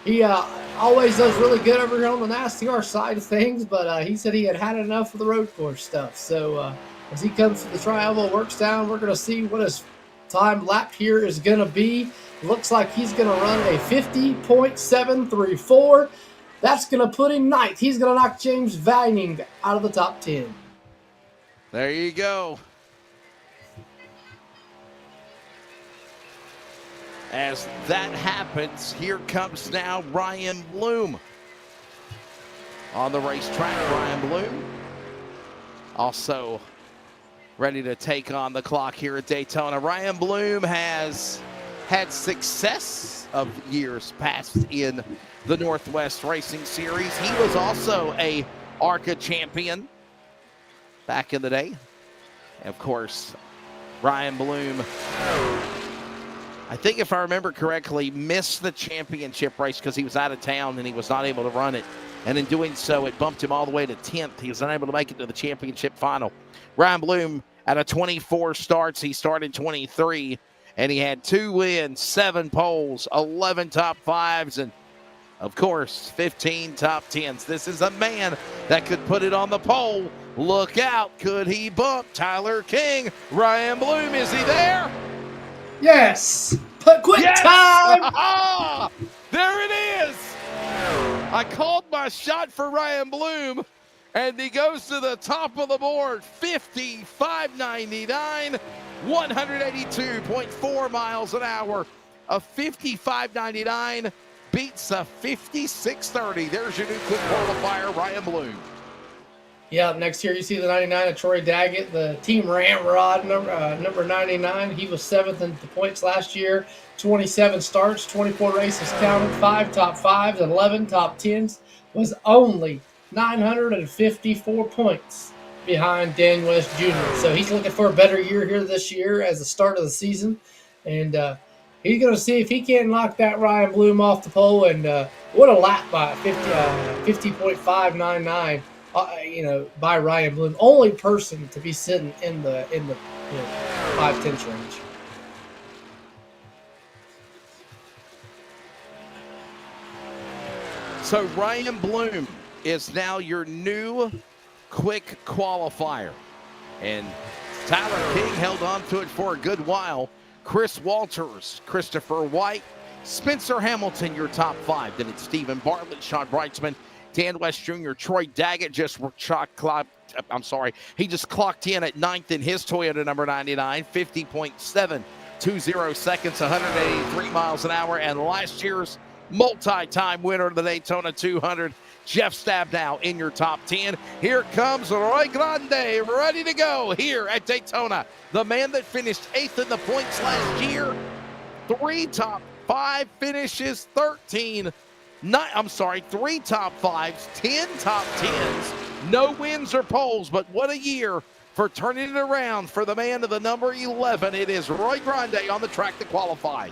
G: he always does really good over here on the NASCAR side of things, but he said he had enough of the road course stuff. So as he comes to the tri-oval, works down, we're going to see what his time lap here is going to be. Looks like he's going to run a 50.734. That's going to put him ninth. He's going to knock James Vining out of the top 10.
L: There you go. As that happens, here comes now Ryan Bloom. On the racetrack, Ryan Bloom also ready to take on the clock here at Daytona. Ryan Bloom has had success of years past in the Northwest Racing Series. He was also a ARCA champion back in the day. And of course, Ryan Bloom, I think if I remember correctly, missed the championship race because he was out of town and he was not able to run it. And in doing so, it bumped him all the way to 10th. He was unable to make it to the championship final. Ryan Bloom, out of 24 starts, he started 23, and he had 2 wins, 7 poles, 11 top 5s, and of course, 15 top 10s. This is a man that could put it on the pole. Look out. Could he bump Tyler King? Ryan Bloom, is he there?
G: Yes. Put quick
L: Yes!
G: time.
L: There it is. I called my shot for Ryan Bloom, and he goes to the top of the board. 55.99, 182.4 miles an hour. A 55.99 beats a 56.30. There's your new quick qualifier, Ryan Bloom.
G: Yeah, next here you see the 99 of Troy Daggett, the Team Ramrod number 99. He was 7th in the points last year. 27 starts, 24 races counted, 5 top 5s, 11 top 10s. Was only 954 points behind Dan West Jr. So he's looking for a better year here this year as the start of the season. And he's going to see if he can't knock that Ryan Bloom off the pole. And what a lap by 50.599. By Ryan Bloom, only person to be sitting in the 5/10 range.
L: So Ryan Bloom is now your new quick qualifier, and Tyler King held on to it for a good while. Chris Walters, Christopher White, Spencer Hamilton, your top 5. Then it's Stephen Bartlett, Sean Breitzman, Dan West Jr., Troy Daggett just clocked in at 9th in his Toyota number 99, 50.720 seconds, 183 miles an hour. And last year's multi-time winner of the Daytona 200, Jeff Stabnow, in your top 10. Here comes Roy Grande, ready to go here at Daytona. The man that finished 8th in the points last year, 3 top 5 finishes, 3 top 5s, 10 top 10s, no wins or poles, but what a year for turning it around for the man of the number 11. It is Roy Grande on the track to qualify.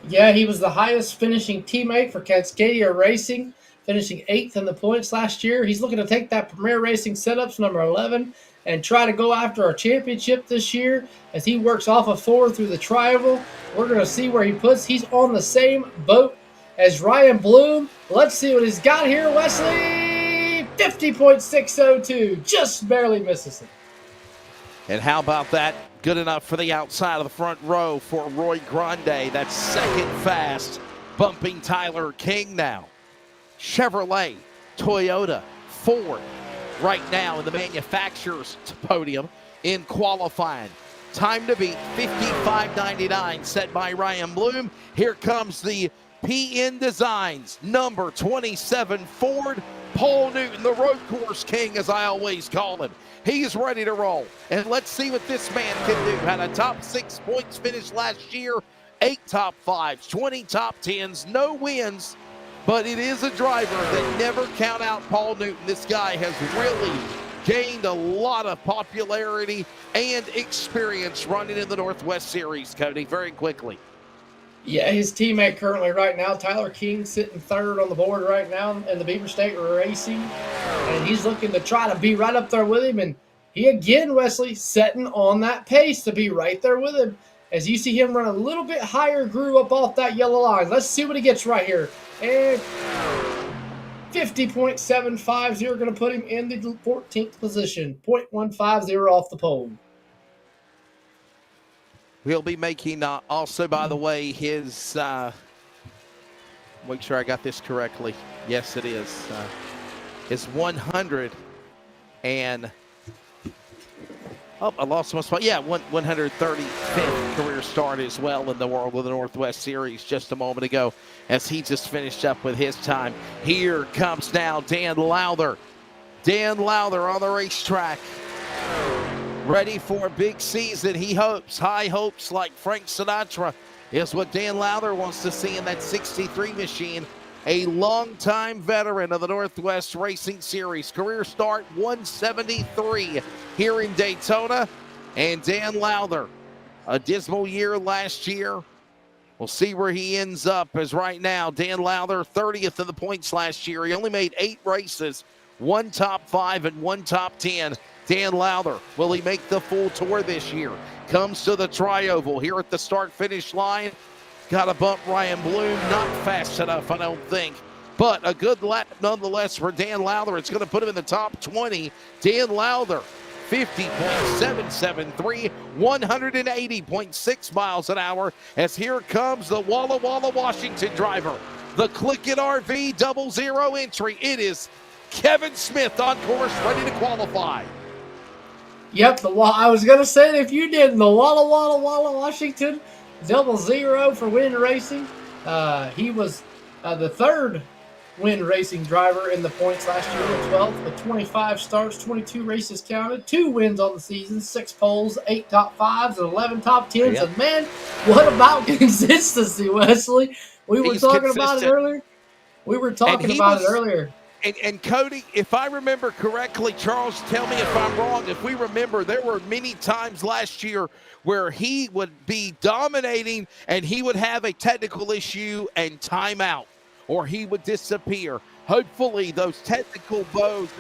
G: Yeah, he was the highest finishing teammate for Cascadia Racing, finishing 8th in the points last year. He's looking to take that Premier Racing Setups number 11 and try to go after a championship this year as he works off of 4 through the tri-oval. We're going to see where he puts. He's on the same boat as Ryan Bloom. Let's see what he's got here, Wesley. 50.602, just barely misses it.
L: And how about that? Good enough for the outside of the front row for Roy Grande. That's second fast, bumping Tyler King now. Chevrolet, Toyota, Ford, right now in the manufacturer's podium in qualifying. Time to beat 55.99 set by Ryan Bloom. Here comes the PN Designs number 27 Ford, Paul Newton, the road course king, as I always call him. He's ready to roll. And let's see what this man can do. Had a top 6 points finish last year, 8 top 5s, 20 top 10s, no wins. But it is a driver that never count out Paul Newton. This guy has really gained a lot of popularity and experience running in the Northwest Series, Cody, very quickly.
G: Yeah, his teammate currently right now, Tyler King, sitting third on the board right now in the Beaver State Racing. And he's looking to try to be right up there with him. And he again, Wesley, setting on that pace to be right there with him. As you see him run a little bit higher, grew up off that yellow line. Let's see what he gets right here. And 50.750 going to put him in the 14th position. 0.150 off the pole.
L: He'll be making also, by the way, his, make sure I got this correctly. Yes, it is. His 100 and, I lost my spot. Yeah, 135th career start as well in the World of the Northwest Series just a moment ago as he just finished up with his time. Here comes now Dan Lowther. Dan Lowther on the racetrack. Ready for a big season, he hopes. High hopes like Frank Sinatra is what Dan Lowther wants to see in that 63 machine. A longtime veteran of the Northwest Racing Series. Career start 173 here in Daytona. And Dan Lowther, a dismal year last year. We'll see where he ends up, as right now, Dan Lowther, 30th in the points last year. He only made 8 races, 1 top 5 and 1 top 10. Dan Lowther, will he make the full tour this year? Comes to the tri-oval here at the start-finish line. Got to bump Ryan Bloom, not fast enough, I don't think. But a good lap nonetheless for Dan Lowther. It's going to put him in the top 20. Dan Lowther, 50.773, 180.6 miles an hour. As here comes the Walla Walla, Washington driver. The Click It RV 00 entry. It is Kevin Smith on course, ready to qualify.
G: Yep, I was going to say it if you did. The Walla Walla Walla Washington 00 for Win Racing. He was the third Win Racing driver in the points last year, the 12th, with 25 starts, 22 races counted, 2 wins on the season, 6 poles, 8 top 5s, and 11 top 10s.
L: Yep.
G: And man, what about consistency, Wesley? He's talking about it earlier. We were talking about it earlier.
L: And Cody, if I remember correctly, Charles, tell me if I'm wrong. If we remember, there were many times last year where he would be dominating and he would have a technical issue and timeout, or he would disappear. Hopefully those technical woes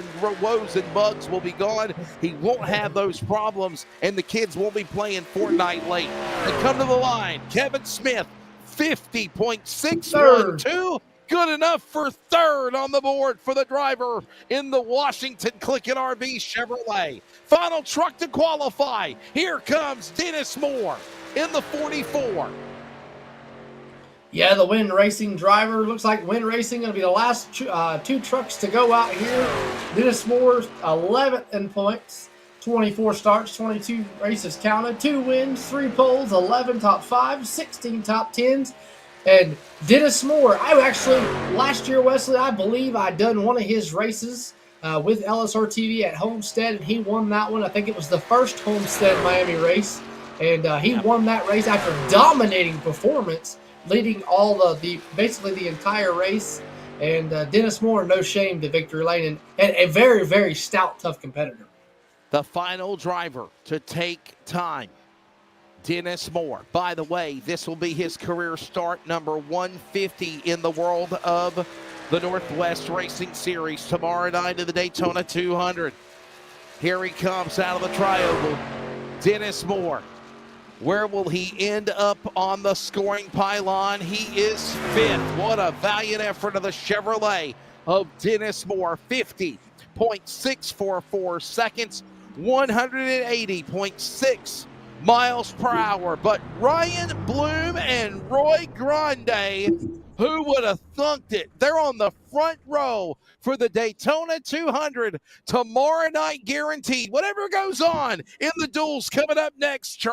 L: and bugs will be gone. He won't have those problems, and the kids won't be playing Fortnite late. They come to the line. Kevin Smith, 50.612. Good enough for third on the board for the driver in the Washington Click It RV Chevrolet. Final truck to qualify. Here comes Dennis Moore in the 44.
G: Yeah, the Win Racing driver. Looks like Win Racing going to be the last 2 trucks to go out here. Dennis Moore, 11th in points. 24 starts, 22 races counted, 2 wins, 3 poles, 11 top 5s, 16 top 10s. And Dennis Moore, last year, Wesley, I believe I'd done one of his races with LSRTV at Homestead, and he won that one. I think it was the first Homestead Miami race. And he won that race after dominating performance, leading basically the entire race. And Dennis Moore, no shame to victory lane, and a very, very stout, tough competitor.
L: The final driver to take time, Dennis Moore. By the way, this will be his career start number 150 in the world of the Northwest Racing Series tomorrow night at the Daytona 200. Here he comes out of the tri-oval. Dennis Moore. Where will he end up on the scoring pylon? He is 5th. What a valiant effort of the Chevrolet of Dennis Moore. 50.644 seconds, 180.6 miles per hour. But Ryan Bloom and Roy Grande, who would have thunked it? They're on the front row for the Daytona 200 tomorrow night, guaranteed. Whatever goes on in the duels coming up next,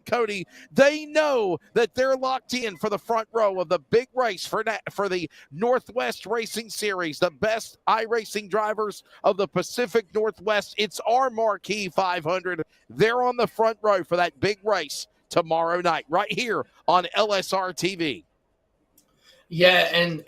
L: Cody, they know that they're locked in for the front row of the big race for the Northwest Racing Series, the best iRacing drivers of the Pacific Northwest. It's our marquee 500. They're on the front row for that big race tomorrow night, right here on LSRTV.
G: Yeah, and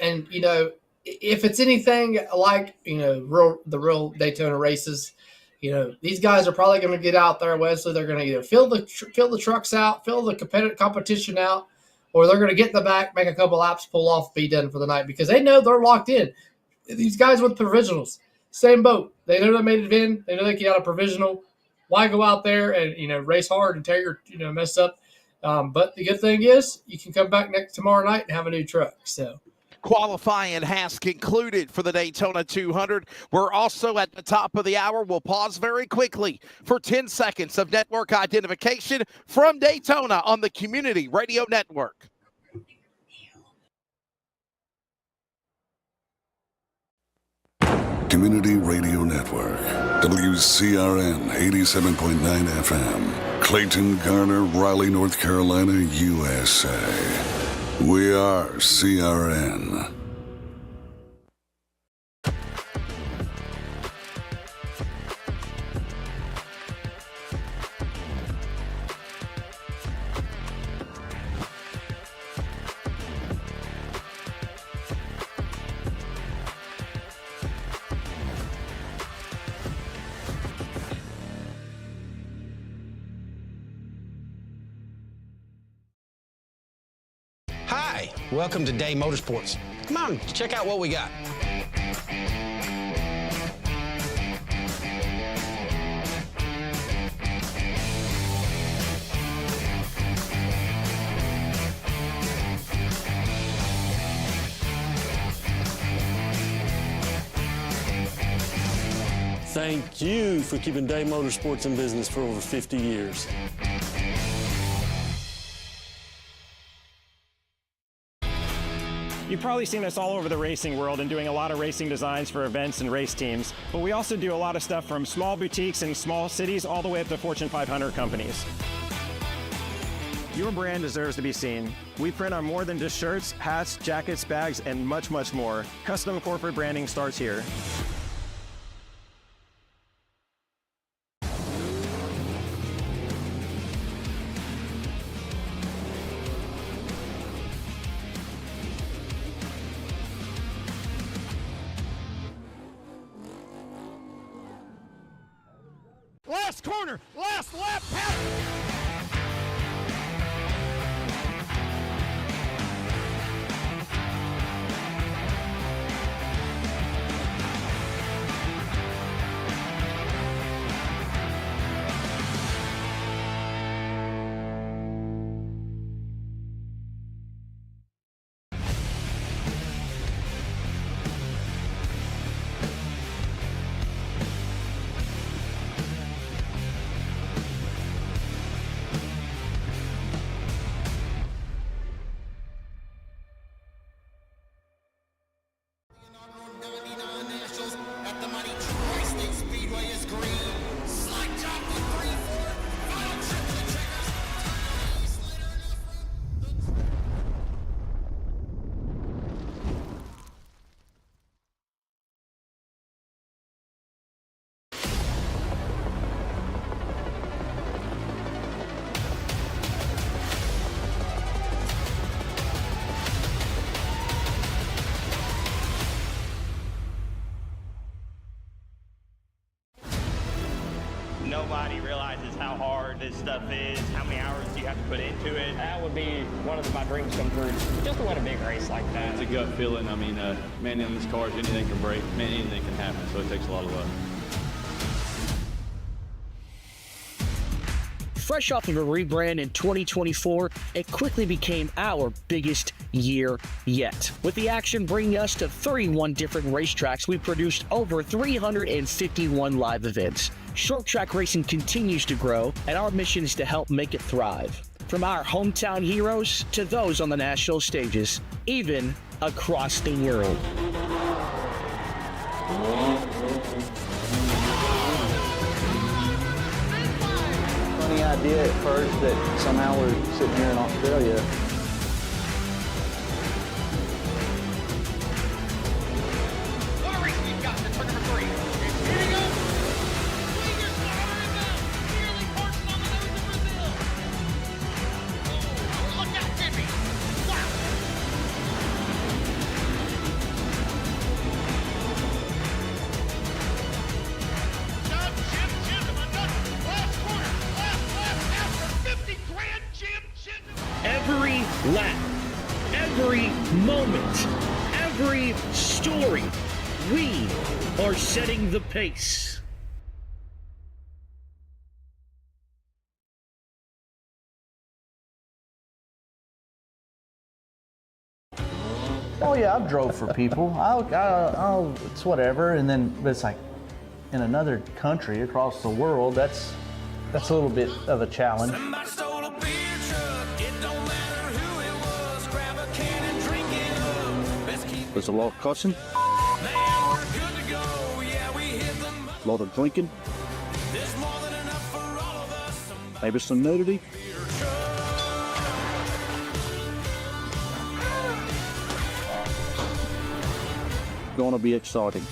G: if it's anything like the real Daytona races, You know, these guys are probably going to get out there, Wesley. They're going to either fill the trucks out, fill the competition out, or they're going to get in the back, make a couple laps, pull off, be done for the night because they know they're locked in. These guys with provisionals, same boat. They know they made it in. They know they get out a provisional. Why go out there and, you know, race hard and tear your, you know, mess up? But the good thing is you can come back tomorrow night and have a new truck. So.
L: Qualifying has concluded for the Daytona 200. We're also at the top of the hour. We'll pause very quickly for 10 seconds of network identification from Daytona on the Community Radio Network.
M: Community Radio Network, WCRN 87.9 FM, Clayton, Garner, Raleigh, North Carolina, USA. We are CRN.
B: Hi, welcome to Day Motorsports. Come on, check out what we got.
C: Thank you for keeping Day Motorsports in business for over 50 years.
D: You've probably seen us all over the racing world and doing a lot of racing designs for events and race teams, but we also do a lot of stuff from small boutiques in small cities all the way up to Fortune 500 companies. Your brand deserves to be seen. We print on more than just shirts, hats, jackets, bags, and much, much more. Custom corporate branding starts here.
E: Last corner, last lap, pass.
F: Nobody realizes how hard this stuff is, how many hours you have to put into it.
N: That would be one of my dreams come true, just to win a big race like that.
H: It's a gut feeling. I mean, man, in these cars, anything can break, man, anything can happen, so it takes a lot of luck.
I: Fresh off of a rebrand in 2024, it quickly became our biggest year yet. With the action bringing us to 31 different racetracks, we produced over 351 live events. Short track racing continues to grow, and our mission is to help make it thrive. From our hometown heroes to those on the national stages, even across the world.
J: Funny idea at first that somehow we're sitting here in Australia.
E: What a race we've got in turn number 3. It's hitting up. Swingers starter and down. Nearly parking on the nose of Brazil. Oh, look out, Jimmy. Wow. Doug Jimmy
I: story. We are setting the pace.
J: Oh yeah, I've drove for people. I'll it's whatever. And then, but it's like in another country across the world. That's a little bit of a challenge.
A: Somebody stole a beer truck. It don't matter who it was. Grab a can and drink it up. Let's keep
K: There's a lot of cussing,
A: man, we're good to go. Yeah, we hit them.
K: a lot of drinking,
A: There's more than enough for all of us.
K: maybe some nudity. Gonna be exciting.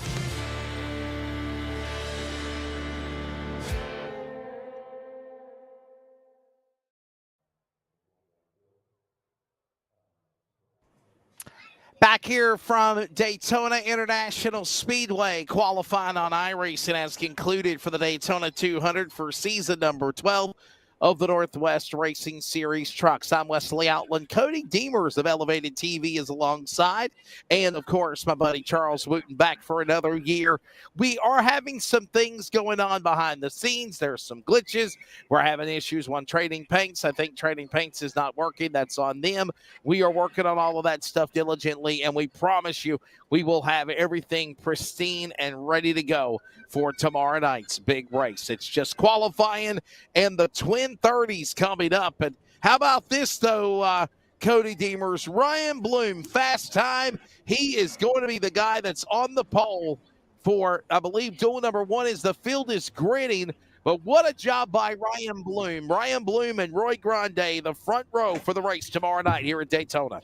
L: Back here from Daytona International Speedway, qualifying on iRacing has concluded for the Daytona 200 for season number 12 of the Northwest Racing Series trucks. I'm Wesley Outland. Cody Deemers of Elevated TV is alongside. And, of course, my buddy Charles Wooten back for another year. We are having some things going on behind the scenes. There's some glitches. We're having issues on Trading Paints. I think Trading Paints is not working. That's on them. We are working on all of that stuff diligently, and we promise you we will have everything pristine and ready to go for tomorrow night's big race. It's just qualifying and the Twin 30s coming up. And how about this, though, Cody Deemers? Ryan Bloom, fast time. He is going to be the guy that's on the pole for, I believe, duel number 1 is the field is gritting. But what a job by Ryan Bloom. Ryan Bloom and Roy Grande, the front row for the race tomorrow night here at Daytona.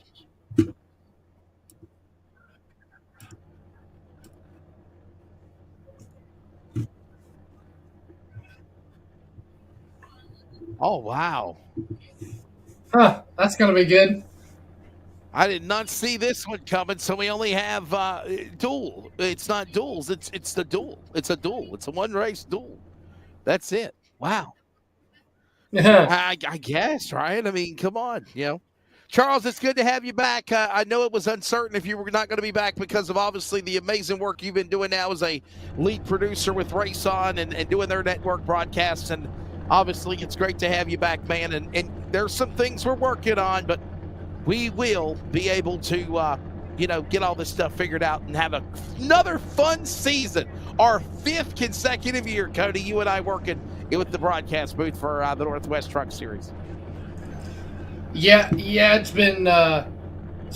L: Oh, wow.
G: Huh, that's going to be good.
L: I did not see this one coming, so we only have duel. It's not duels. It's the duel. It's a duel. It's a one-race duel. That's it. Wow. I guess, right? I mean, come on, you know. Charles, it's good to have you back. I know it was uncertain if you were not going to be back because of obviously the amazing work you've been doing now as a lead producer with Race On and doing their network broadcasts. And obviously it's great to have you back, man. And there's some things we're working on, but we will be able to, get all this stuff figured out and have another fun season. Our 5th consecutive year, Cody, you and I working with the broadcast booth for the Northwest Truck Series.
G: Yeah, it's been fun.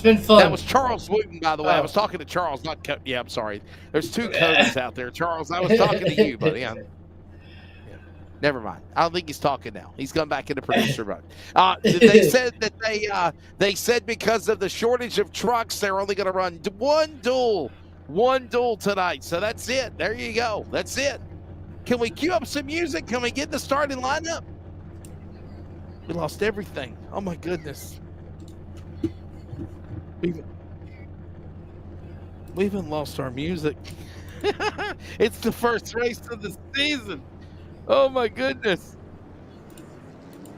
L: That was Charles Wooten, by the way. I was talking to Charles, not Cody. Yeah, I'm sorry. There's 2 Codys out there. Charles, I was talking to you, buddy. Never mind. I don't think he's talking now. He's gone back into producer mode. They said that they said because of the shortage of trucks, they're only going to run one duel tonight. So that's it. There you go. That's it. Can we cue up some music? Can we get the starting lineup? We lost everything. Oh my goodness. We even lost our music. It's the first race of the season. Oh my goodness.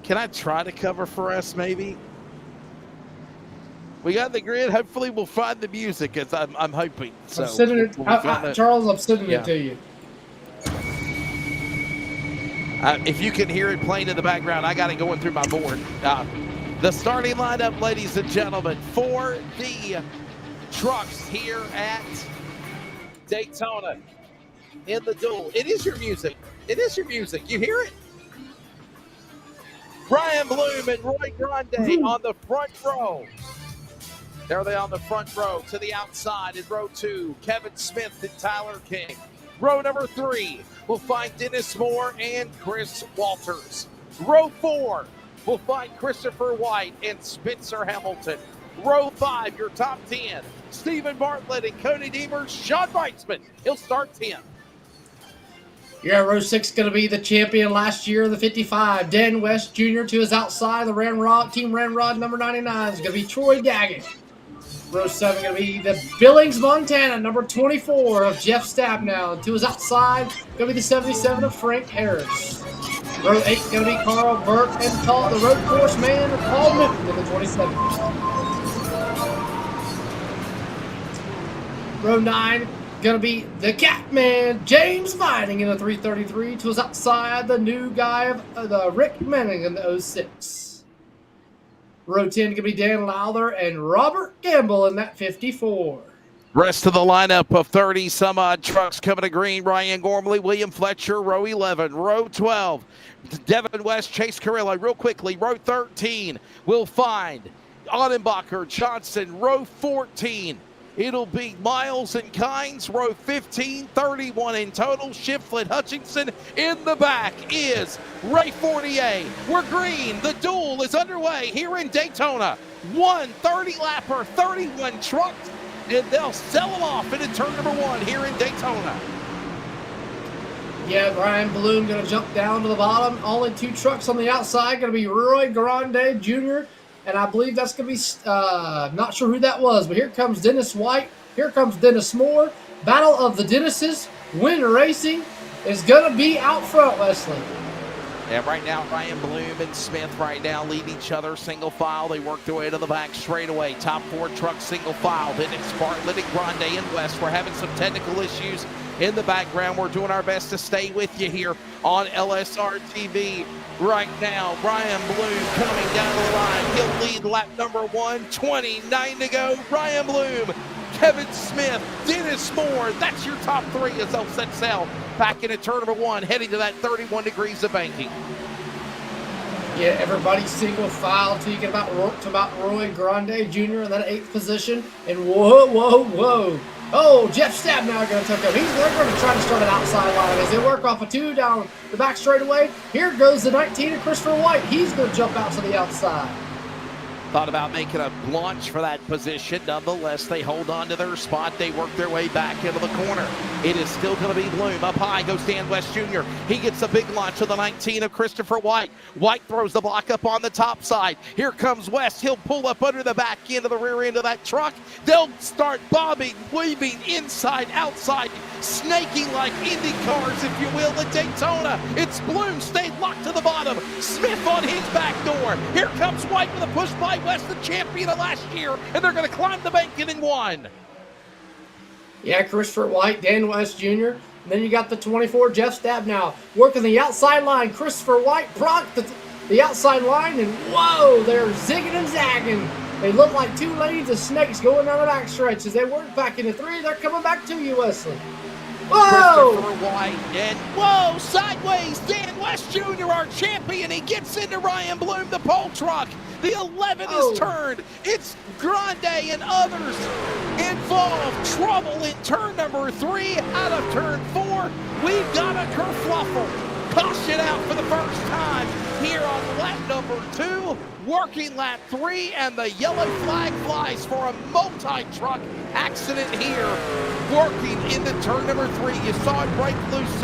L: Can I try to cover for us maybe? We got the grid. Hopefully we'll find the music as I'm hoping. So
G: I'm sending it, Charles, I'm sending it to you.
L: If you can hear it playing in the background, I got it going through my board. The starting lineup, ladies and gentlemen, for the trucks here at Daytona in the duel. It is your music. It is your music. You hear it? Ryan Bloom and Roy Grande on the front row. There they on the front row. To the outside in row 2, Kevin Smith and Tyler King. Row number 3, we'll find Dennis Moore and Chris Walters. Row 4, we'll find Christopher White and Spencer Hamilton. Row 5, your top 10, Stephen Bartlett and Cody Deemers. Sean Weitzman, he'll start 10.
G: Yeah, row 6 going to be the champion last year of the 55. Dan West Jr. to his outside. The Ramrod, Team Ramrod number 99 is going to be Troy Daggett. Row 7 going to be the Billings, Montana, number 24 of Jeff Stabnow. To his outside, going to be the 77 of Frank Harris. Row 8 going to be Carl Burke and the road course man, Paul Newton in the 27. Row 9, gonna be the Catman, James Vining in the 333 to his outside, the new guy of the Rick Manning in the 06. Row 10 gonna be Dan Lowther and Robert Gamble in that 54.
L: Rest of the lineup of 30 some odd trucks coming to green. Ryan Gormley, William Fletcher, row 11. Row 12, Devin West, Chase Carrillo. Real quickly, row 13, we'll find Audenbacher, Johnson. Row 14, it'll be Miles and Kynes. Row 15, 31 in total. Shiflett, Hutchinson. In the back is Ray Fortier. We're green. The duel is underway here in Daytona. 1 30-lapper, 31 trucks. And they'll sell them off into turn number 1 here in Daytona.
G: Yeah, Ryan Bloom going to jump down to the bottom. Only 2 trucks on the outside. Going to be Roy Grande Jr. And I believe that's going to be, not sure who that was, but here comes Dennis White. Here comes Dennis Moore. Battle of the Dennises. Win Racing is going to be out front, Wesley.
L: And right now, Ryan Bloom and Smith right now lead each other single file. They work their way to the back straight away. Top 4 trucks single file. Then it's Bartlett and Grande and West. We're having some technical issues in the background. We're doing our best to stay with you here on LSRTV. Right now, Ryan Bloom coming down the line. He'll lead lap number 1, 29 to go. Ryan Bloom, Kevin Smith, Dennis Moore. That's your top 3 as they'll set sail back into turn number 1, heading to that 31 degrees of banking.
G: Yeah, everybody's single file until you get about Roy Grande Jr. in that 8th position. And whoa. Oh, Jeff Stabnow going to take up. They're going to try to start an outside line as they work off a 2 down the back straightaway. Here goes the 19 of Christopher White. He's going to jump out to the outside.
L: Thought about making a launch for that position. Nonetheless, they hold on to their spot. They work their way back into the corner. It is still going to be Bloom. Up high goes Dan West Jr. He gets a big launch to the 19 of Christopher White. White throws the block up on the top side. Here comes West. He'll pull up under the back end of the rear end of that truck. They'll start bobbing, weaving inside, outside, snaking like Indy cars, if you will, at Daytona. It's Bloom stayed locked to the bottom. Smith on his back door. Here comes White with a push by West, the champion of last year, and they're going to climb the bank in 1.
G: Yeah, Christopher White, Dan West Jr. And then you got the 24, Jeff Stabnow, working the outside line. Christopher White blocked the outside line, and whoa, they're zigging and zagging. They look like 2 lanes of snakes going down the back stretch. As they work back into 3, they're coming back to you, Wesley. Whoa!
L: Christopher White, and whoa, sideways, Dan West Jr., our champion. He gets into Ryan Bloom, the pole truck. The 11 is turned. It's Grande and others involved. Trouble in turn number 3. Out of turn 4, we've got a kerfluffle. Caution out for the first time here on lap number 2. Working lap 3, and the yellow flag flies for a multi-truck accident here. Working into turn number 3. You saw it break loose,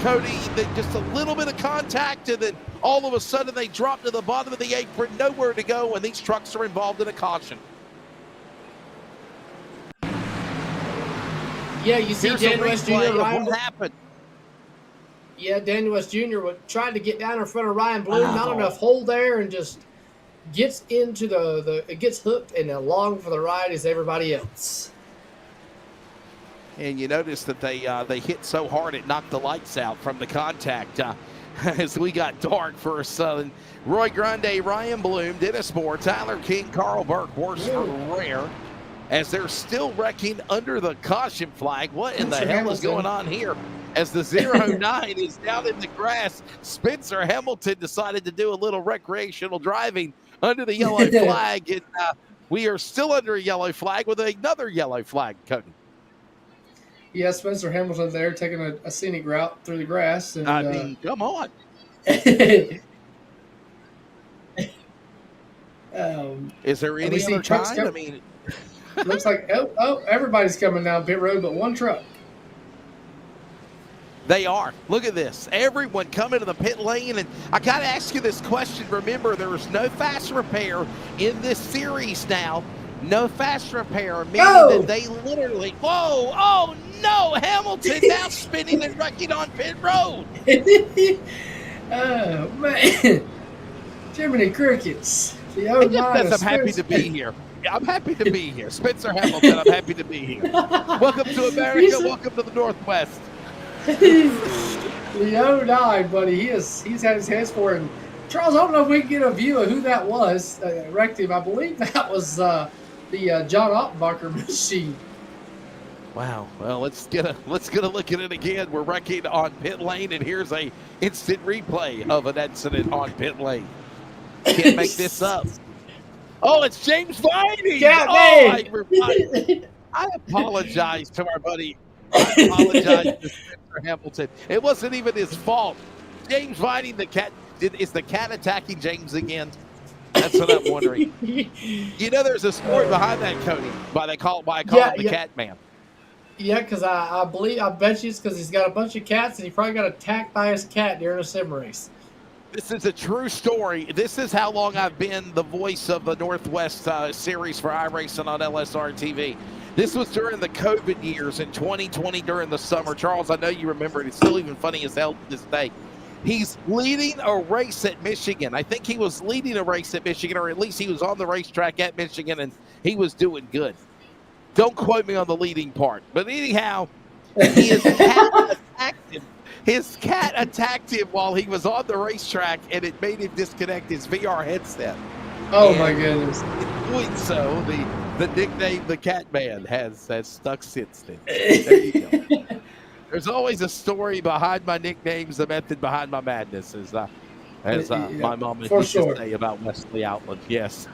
L: Cody, just a little bit of contact, and then all of a sudden they drop to the bottom of the apron, nowhere to go, and these trucks are involved in a caution.
G: Yeah, you see Dan West Jr.
L: What happened?
G: Yeah, Dan West Jr. tried to get down in front of Ryan Bloom, not enough hold there, and just gets into it gets hooked and along for the ride as everybody else.
L: And you notice that they hit so hard it knocked the lights out from the contact as we got dark for a sudden. Roy Grande, Ryan Bloom, Dennis Moore, Tyler King, Carl Burke, Horsford Rare, as they're still wrecking under the caution flag. What in the hell is going on here? As the 09 is down in the grass, Spencer Hamilton decided to do a little recreational driving under the yellow flag. And we are still under a yellow flag with another yellow flag, Cody.
G: Yeah, Spencer Hamilton there taking a scenic route through the grass. And,
L: I mean, come on. Is there any other time? I mean,
G: looks like everybody's coming down pit road but one truck.
L: They are. Look at this. Everyone coming to the pit lane. And I got to ask you this question. Remember, there is no fast repair in this series now. No fast repair, meaning that they literally, oh no, Hamilton now spinning and wrecking on pit road.
G: Oh, man. Jiminy Crickets.
L: I'm happy to be here. I'm happy to be here. Spencer Hamilton, I'm happy to be here. Welcome to America. Welcome to the Northwest.
G: The 09, buddy. He's had his hands for it. And Charles, I don't know if we can get a view of who that was. Wrecked him. I believe that was the John Ottenbacher machine.
L: Wow. Well, let's get a look at it again. We're wrecking on pit lane, and here's a instant replay of an accident on pit lane. Can't make this up. Oh, it's James Viney. I apologize to our buddy. I apologize to Spencer Hamilton. It wasn't even his fault. James Viney, the cat. Is the cat attacking James again? That's what I'm wondering. You know, there's a story behind that, Cody. Why I call him the Cat Man.
G: Yeah, because I bet you it's because he's got a bunch of cats and he probably got attacked by his cat during a sim race.
L: This is a true story. This is how long I've been the voice of the Northwest series for iRacing on LSRTV. This was during the COVID years in 2020 during the summer. Charles, I know you remember it. It's still even funny as hell to this day. He's leading a race at Michigan. I think he was leading a race at Michigan, or at least he was on the racetrack at Michigan, and he was doing good. Don't quote me on the leading part. But anyhow, his cat attacked him. His cat attacked him while he was on the racetrack, and it made him disconnect his VR headset.
G: Oh, my goodness.
L: In doing so, the nickname the Cat Man has stuck since then. There you go. There's always a story behind my nicknames, the method behind my madness, as my mom used to say about Wesley Outland. Yes.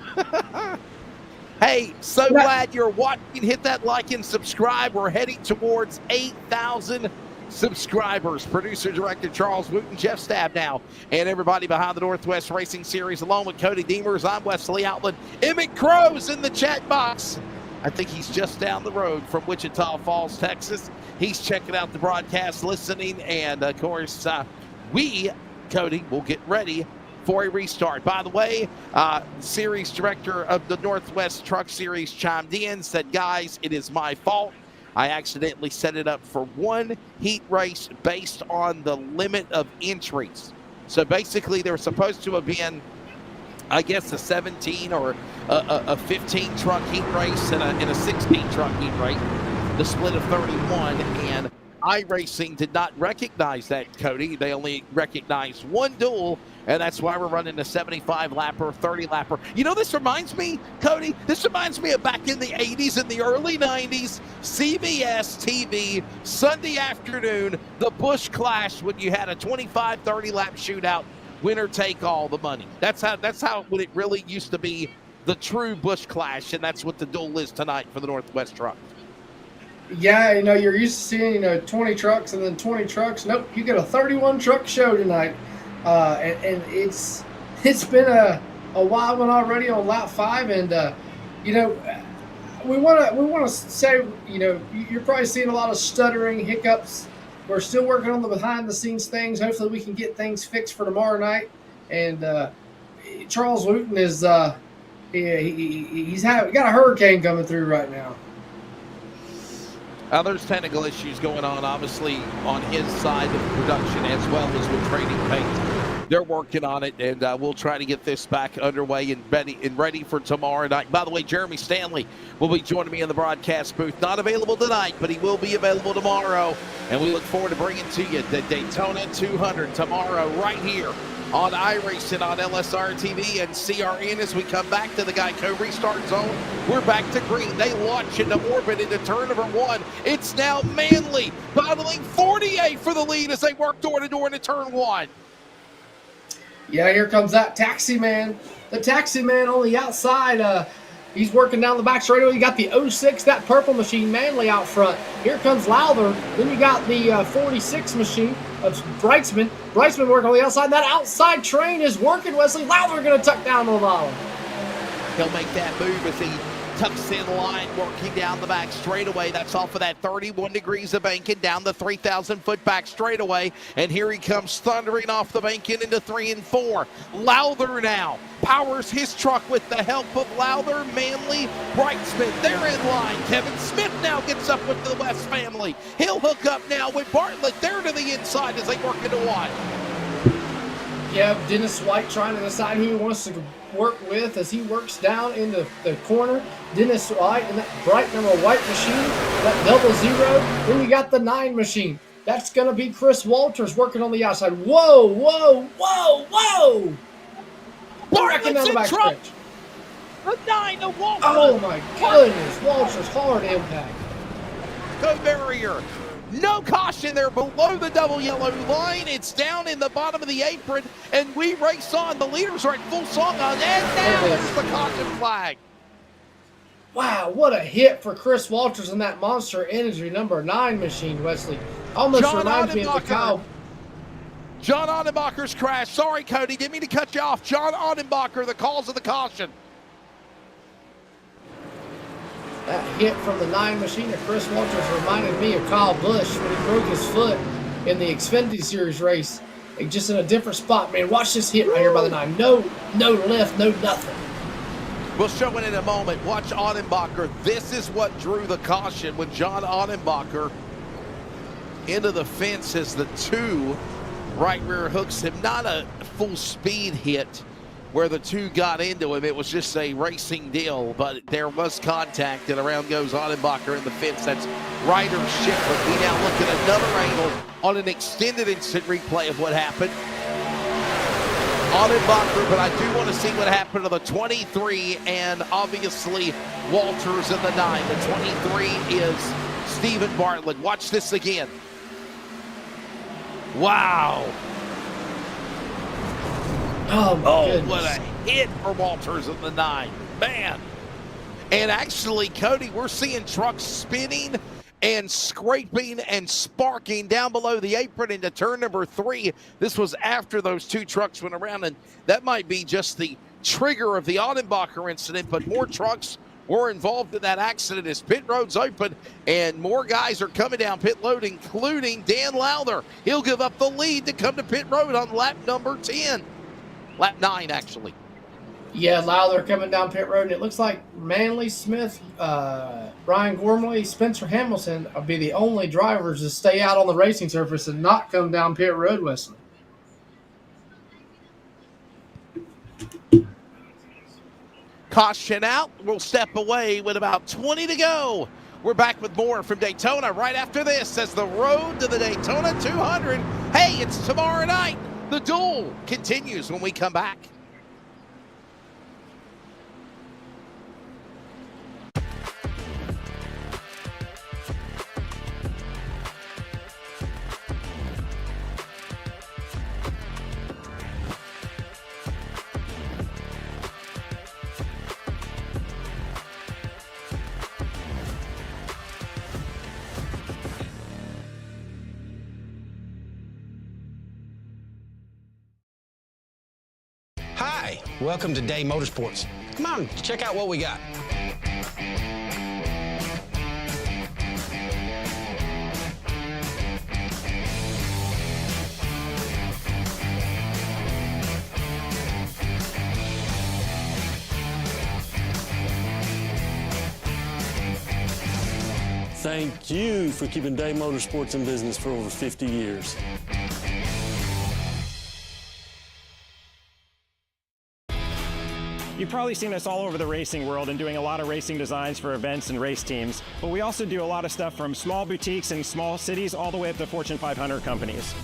L: Hey, so glad you're watching. Hit that like and subscribe. We're heading towards 8,000 subscribers. Producer, director Charles Wooten, Jeff Stab now, and everybody behind the Northwest Racing Series, along with Cody Deemers. I'm Wesley Outland. Emmett Crow's in the chat box. I think he's just down the road from Wichita Falls, Texas. He's checking out the broadcast, listening, and of course, Cody, will get ready for a restart. By the way, series director of the Northwest Truck Series chimed in, said, guys, it is my fault. I accidentally set it up for one heat race based on the limit of entries. So basically, there was supposed to have been, I guess, a 17 or a 15 truck heat race and a 16 truck heat race, the split of 31, and iRacing did not recognize that, Cody. They only recognized one duel, and that's why we're running a 75-lapper, 30-lapper. You know, this reminds me, Cody, this reminds me of back in the 80s and the early 90s, CBS TV, Sunday afternoon, the Busch Clash, when you had a 25, 30-lap shootout, winner take all the money. That's how it really used to be, the true Busch Clash, and that's what the duel is tonight for the Northwest Truck.
G: Yeah, you know, you're used to seeing, 20 trucks and then 20 trucks. Nope, you get a 31 truck show tonight. And it's been a wild one already on lap 5. And, we want to say, you're probably seeing a lot of stuttering, hiccups. We're still working on the behind the scenes things. Hopefully we can get things fixed for tomorrow night. And Charles Wooten is, he's got a hurricane coming through right now.
L: There's technical issues going on, obviously, on his side of production as well as with trading paint. They're working on it, and we'll try to get this back underway and ready for tomorrow night. By the way, Jeremy Stanley will be joining me in the broadcast booth. Not available tonight, but he will be available tomorrow, and we look forward to bringing to you the Daytona 200 tomorrow right here on iRacing on LSRTV and CRN. As we come back to the Geico restart zone, we're back to green. They launch into orbit into turn number 1. It's now Manley battling 48 for the lead as they work door to door into turn 1.
G: Yeah, here comes that taxi man. The taxi man on the outside. He's working down the back straightaway. You got the 06, that purple machine, Manley out front. Here comes Lowther. Then you got the 46 machine of Brightsman. Brightsman working on the outside. That outside train is working, Wesley. Lowther going to tuck down the bottom.
L: He'll make that move as he tucks in line, working down the back straightaway. That's off of that 31 degrees of banking down the 3,000-foot back straightaway. And here he comes thundering off the banking into 3 and 4. Lowther now powers his truck with the help of Lowther, Manley, Brightsman. They're in line. Kevin Smith now gets up with the West family. He'll hook up now with Bartlett. They're to the inside as they work into 1.
G: Yeah, Dennis White trying to decide who he wants to work with as he works down into the corner. Dennis White and that bright number white machine, that 00. Then you got the 9 machine. That's going to be Chris Walters working on the outside. Whoa, whoa, whoa, whoa! Wrecking down the backstretch.
L: The 9 to Walters.
G: Oh my goodness, Walters hard impact.
L: The barrier. No caution there below the double yellow line. It's down in the bottom of the apron, and we race on. The leaders are at full song on, and now there's the caution flag.
G: Wow, what a hit for Chris Walters in that Monster Energy number 9 machine, Wesley. Almost
L: John
G: reminds me of the Kyle.
L: John Audenbacher's crash. Sorry, Cody, didn't mean to cut you off. John Audenbacher, the cause of the caution.
G: That hit from the 9 machine of Chris Walters reminded me of Kyle Busch when he broke his foot in the Xfinity Series race. Just in a different spot. Man, watch this hit right here by the 9. No lift, no nothing.
L: We'll show it in a moment. Watch Audenbacher. This is what drew the caution when John Audenbacher into the fence as the 2 right rear hooks him. Not a full speed hit where the 2 got into him. It was just a racing deal, but there was contact, and around goes Audenbacher in the fence. That's rider's ship, but we now look at another angle on an extended instant replay of what happened. Audenbacher, but I do want to see what happened to the 23 and obviously Walters in the 9. The 23 is Stephen Bartlett. Watch this again. Wow.
G: Oh, my goodness.
L: What a hit for Walters in the 9. Man. And actually, Cody, we're seeing trucks spinning and scraping and sparking down below the apron into turn number 3. This was after those 2 trucks went around, and that might be just the trigger of the Audenbacher incident, but more trucks were involved in that accident as pit road's open, and more guys are coming down pit road, including Dan Lowther. He'll give up the lead to come to pit road on lap number 10. Lap 9, actually.
G: Yeah, Lowther coming down pit road, and it looks like Manley Smith, Ryan Gormley, Spencer Hamilton will be the only drivers to stay out on the racing surface and not come down pit road, Wesley.
L: Caution out. We'll step away with about 20 to go. We're back with more from Daytona right after this as the road to the Daytona 200. Hey, it's tomorrow night. The duel continues when we come back.
B: Hi, welcome to Day Motorsports. Come on, check out what we got.
C: Thank you for keeping Day Motorsports in business for over 50 years.
D: You've probably seen us all over the racing world and doing a lot of racing designs for events and race teams, but we also do a lot of stuff from small boutiques in small cities all the way up to Fortune 500 companies.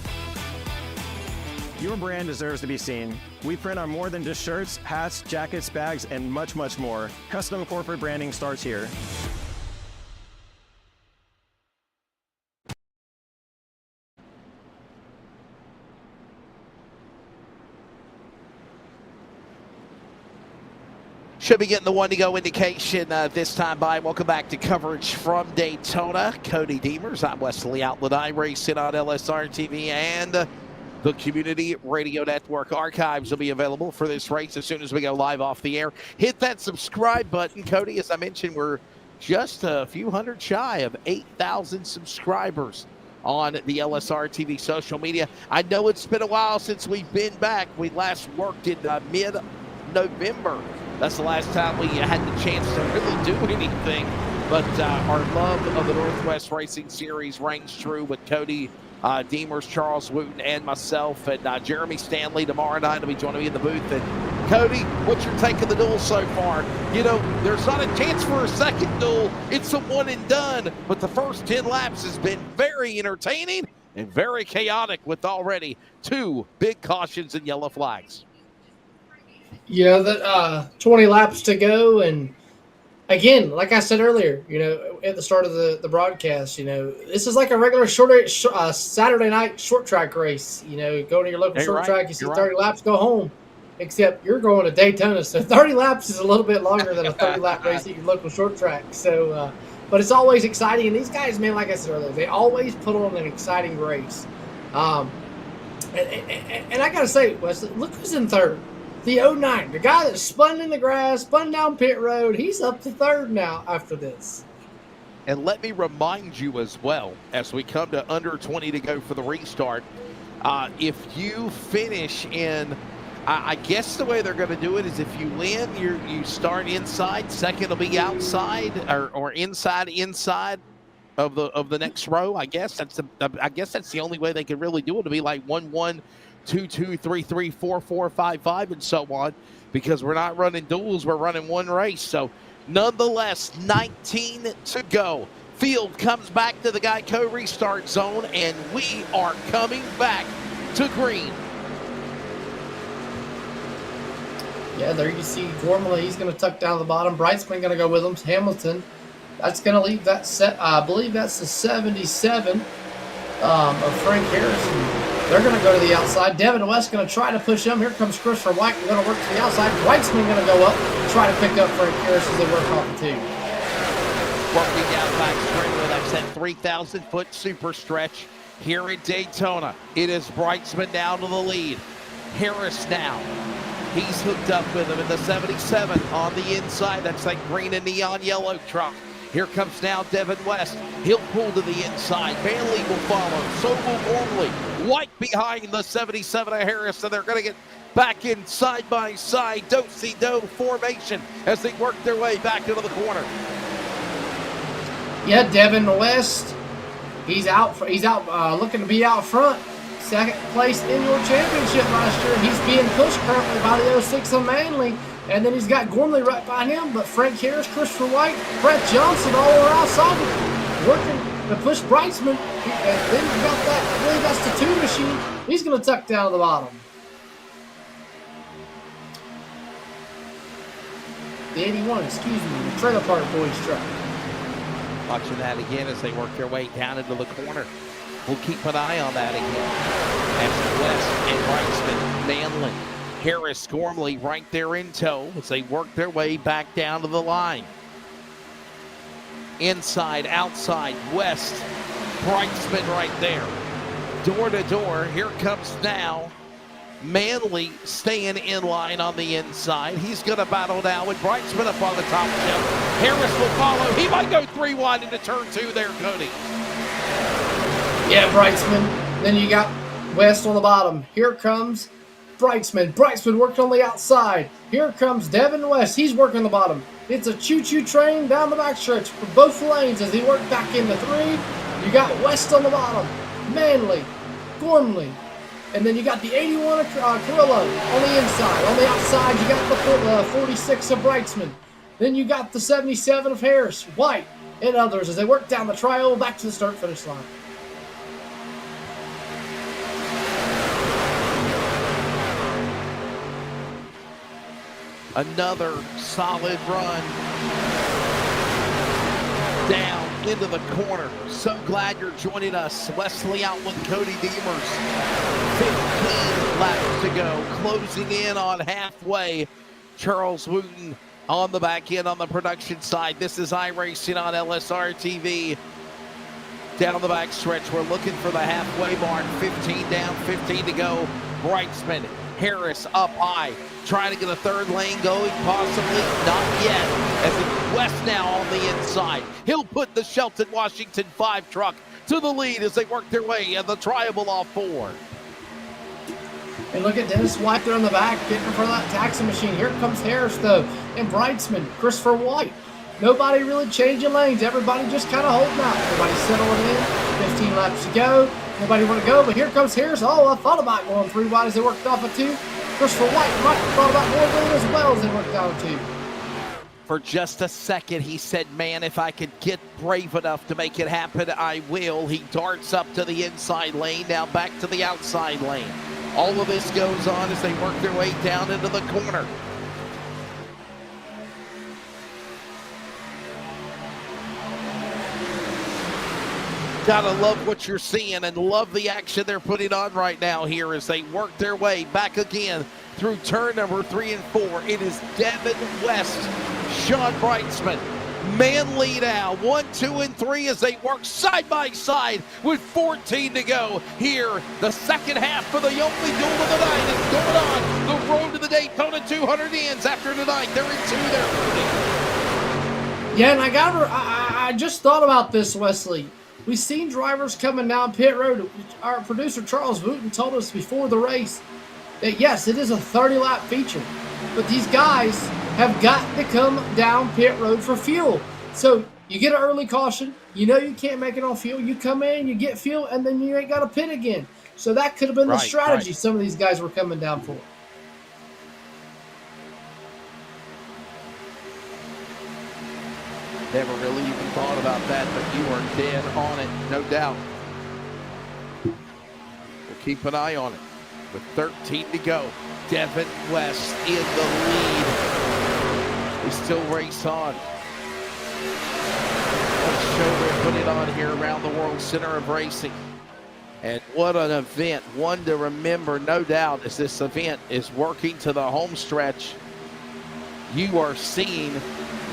D: Your brand deserves to be seen. We print on more than just shirts, hats, jackets, bags, and much, much more. Custom corporate branding starts here.
L: Should be getting the 1 to go indication this time by. Welcome back to coverage from Daytona. Cody Deemers, I'm Wesley Outlet. iRacing on LSRTV and the Community Radio Network. Archives will be available for this race as soon as we go live off the air. Hit that subscribe button. Cody, as I mentioned, we're just a few hundred shy of 8,000 subscribers on the LSRTV social media. I know it's been a while since we've been back. We last worked in mid-November. That's the last time we had the chance to really do anything. But our love of the Northwest Racing Series reigns true with Cody Deemers, Charles Wooten, and myself, and Jeremy Stanley tomorrow night will be joining me in the booth. And Cody, what's your take of the duel so far? You know, there's not a chance for a second duel. It's a one and done, but the first 10 laps has been very entertaining and very chaotic with already 2 big cautions and yellow flags.
G: Yeah, that 20 laps to go, and again, like I said earlier, you know, at the start of the broadcast, you know, this is like a regular Saturday night short track race. You know, go to your local short track, you see 30 laps, go home. Except you're going to Daytona, so 30 laps is a little bit longer than a 30-lap race at your local short track. So, but it's always exciting, and these guys, man, like I said earlier, they always put on an exciting race. And I gotta say, Wesley, look who's in third. The 09, the guy that spun in the grass, spun down pit road, he's up to third now after this.
L: And let me remind you as well, as we come to under 20 to go for the restart, if you finish in, I guess the way they're going to do it is if you win, you start inside, second will be outside or inside of the next row. I guess that's the only way they can really do it, to be like 1-1. 2-2, 3-3, 4-4, 5-5, and so on, because we're not running duels, we're running one race. So nonetheless, 19 to go. Field comes back to the Geico restart zone, and we are coming back to green.
G: Yeah, there you see Gormley, he's going to tuck down the bottom. Brightsman going to go with him. Hamilton, that's going to leave that set. I believe that's the 77 of Frank Harrison. They're going to go to the outside. Devin West going to try to push him. Here comes Christopher White. Going to work to the outside. Brightsman going to go up, try to pick up Frank Harris as they work off the 2.
L: Working down back straightaway. That's that 3,000-foot super stretch here in Daytona. It is Brightsman down to the lead. Harris now. He's hooked up with him in the 77 on the inside. That's that green and neon yellow truck. Here comes now Devin West. He'll pull to the inside. Bailey will follow. So will Gormley. White behind the 77 of Harris, and they're going to get back in side by side, do-si-do formation as they work their way back into the corner.
G: Yeah, Devin West, he's out looking to be out front. Second place in your championship last year. He's being pushed currently by the 06 of Manley. And then he's got Gormley right behind him, but Frank Harris, Christopher White, Brett Johnson all are outside working to push Brightsman. And then you got that, I believe that's the 2 machine. He's going to tuck down to the bottom. The 81, excuse me, the Trailer Park Boys truck.
L: Watching that again as they work their way down into the corner. We'll keep an eye on that again. As West and Brightsman, Manley, Harris, Gormley right there in tow as they work their way back down to the line. Inside, outside, West, Brightsman right there. Door to door, here comes now Manley staying in line on the inside. He's going to battle now with Brightsman up on the top shelf. Harris will follow. He might go 3 wide into turn 2 there, Cody.
G: Yeah, Brightsman. Then you got West on the bottom. Here comes Brightsman. Brightsman worked on the outside. Here comes Devin West. He's working the bottom. It's a choo-choo train down the backstretch for both lanes as he worked back into 3. You got West on the bottom. Manley, Gormley. And then you got the 81 of Carrillo on the inside. On the outside, you got the 46 of Brightsman. Then you got the 77 of Harris, White, and others as they work down the tri-oval back to the start-finish line.
L: Another solid run down into the corner. So glad you're joining us. Wesley Outland, Cody Deemers. 15 laps to go. Closing in on halfway. Charles Wooten on the back end on the production side. This is iRacing on LSRTV. Down the back stretch, we're looking for the halfway mark. 15 down, 15 to go. Brightsman, Harris up high, trying to get a third lane going, possibly not yet. As it's West now on the inside. He'll put the Shelton Washington 5 truck to the lead as they work their way and the triable off 4.
G: And look at Dennis White there in the back, getting in front of that taxi machine. Here comes Harris, though, and Brightsman, Christopher White. Nobody really changing lanes. Everybody just kind of holding out. Everybody settling in. 15 laps to go. Nobody want to go, but here comes Harris. Oh, I thought about going 3 wide as they worked off a 2. Christopher White might have thought about going green as well as they worked down 2.
L: For just a second, he said, man, if I could get brave enough to make it happen, I will. He darts up to the inside lane, now back to the outside lane. All of this goes on as they work their way down into the corner. Gotta love what you're seeing and love the action they're putting on right now here as they work their way back again through turn number 3 and 4. It is Devin West, Sean Brightsman, Manley now, 1, 2, and 3 as they work side by side with 14 to go here. The second half for the only duel of the night is going on. The road to the Daytona 200 ends after tonight. They're in 2, they're moving.
G: Yeah, and I just thought about this, Wesley. We've seen drivers coming down pit road. Our producer Charles Wooten told us before the race that yes, it is a 30-lap feature, but these guys have got to come down pit road for fuel. So you get an early caution, you know you can't make it on fuel, you come in, you get fuel, and then you ain't got to pit again. So that could have been the strategy some of these guys were coming down for.
L: Never really even thought about that, but you are dead on it, no doubt. We'll keep an eye on it. With 13 to go, Devin West in the lead. They still race on. What a show they're putting on here around the World Center of Racing. And what an event, one to remember, no doubt, as this event is working to the home stretch. You are seeing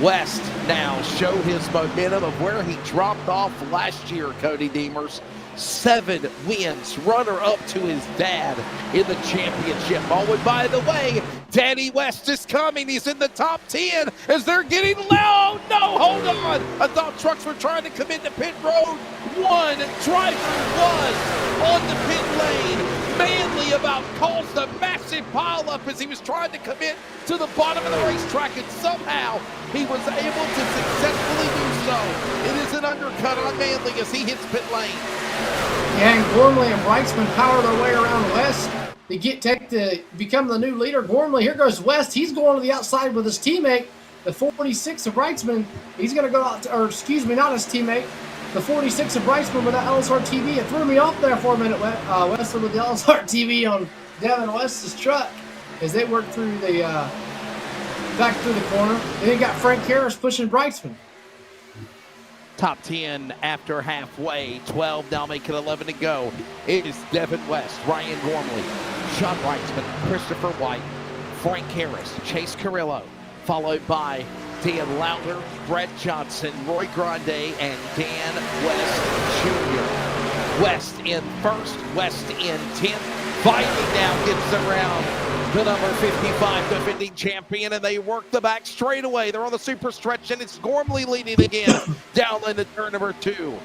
L: West now show his momentum of where he dropped off last year, Cody Deemers. 7 wins, runner-up to his dad in the championship. Oh, and by the way, Danny West is coming. He's in the top 10 as they're getting low. No, hold on. I thought trucks were trying to come into pit road. One driver was on the pit lane. Manley about caused a massive pileup as he was trying to commit to the bottom of the racetrack, and somehow he was able to successfully do so. It is an undercut on Manley as he hits pit lane.
G: Yeah, and Gormley and Brightsman power their way around West to become the new leader. Gormley, here goes West. He's going to the outside with his teammate, the 46 of Brightsman. He's going to go out, or excuse me, not his teammate, the 46 of Brightsman with that LSRTV. It threw me off there for a minute, Wesley, with the LSRTV on Devin West's truck as they work through the back through the corner. Then you got Frank Harris pushing Brightsman.
L: Top 10 after halfway, 12 now, make it 11 to go. It is Devin West, Ryan Gormley, Sean Brightsman, Christopher White, Frank Harris, Chase Carrillo, followed by Dan Lauter, Brett Johnson, Roy Grande, and Dan West Jr. West in first, West in 10th. Finally now gets around the number 55 defending champion, and they work the back straightaway. They're on the super stretch, and it's Gormley leading again down into turn number 2.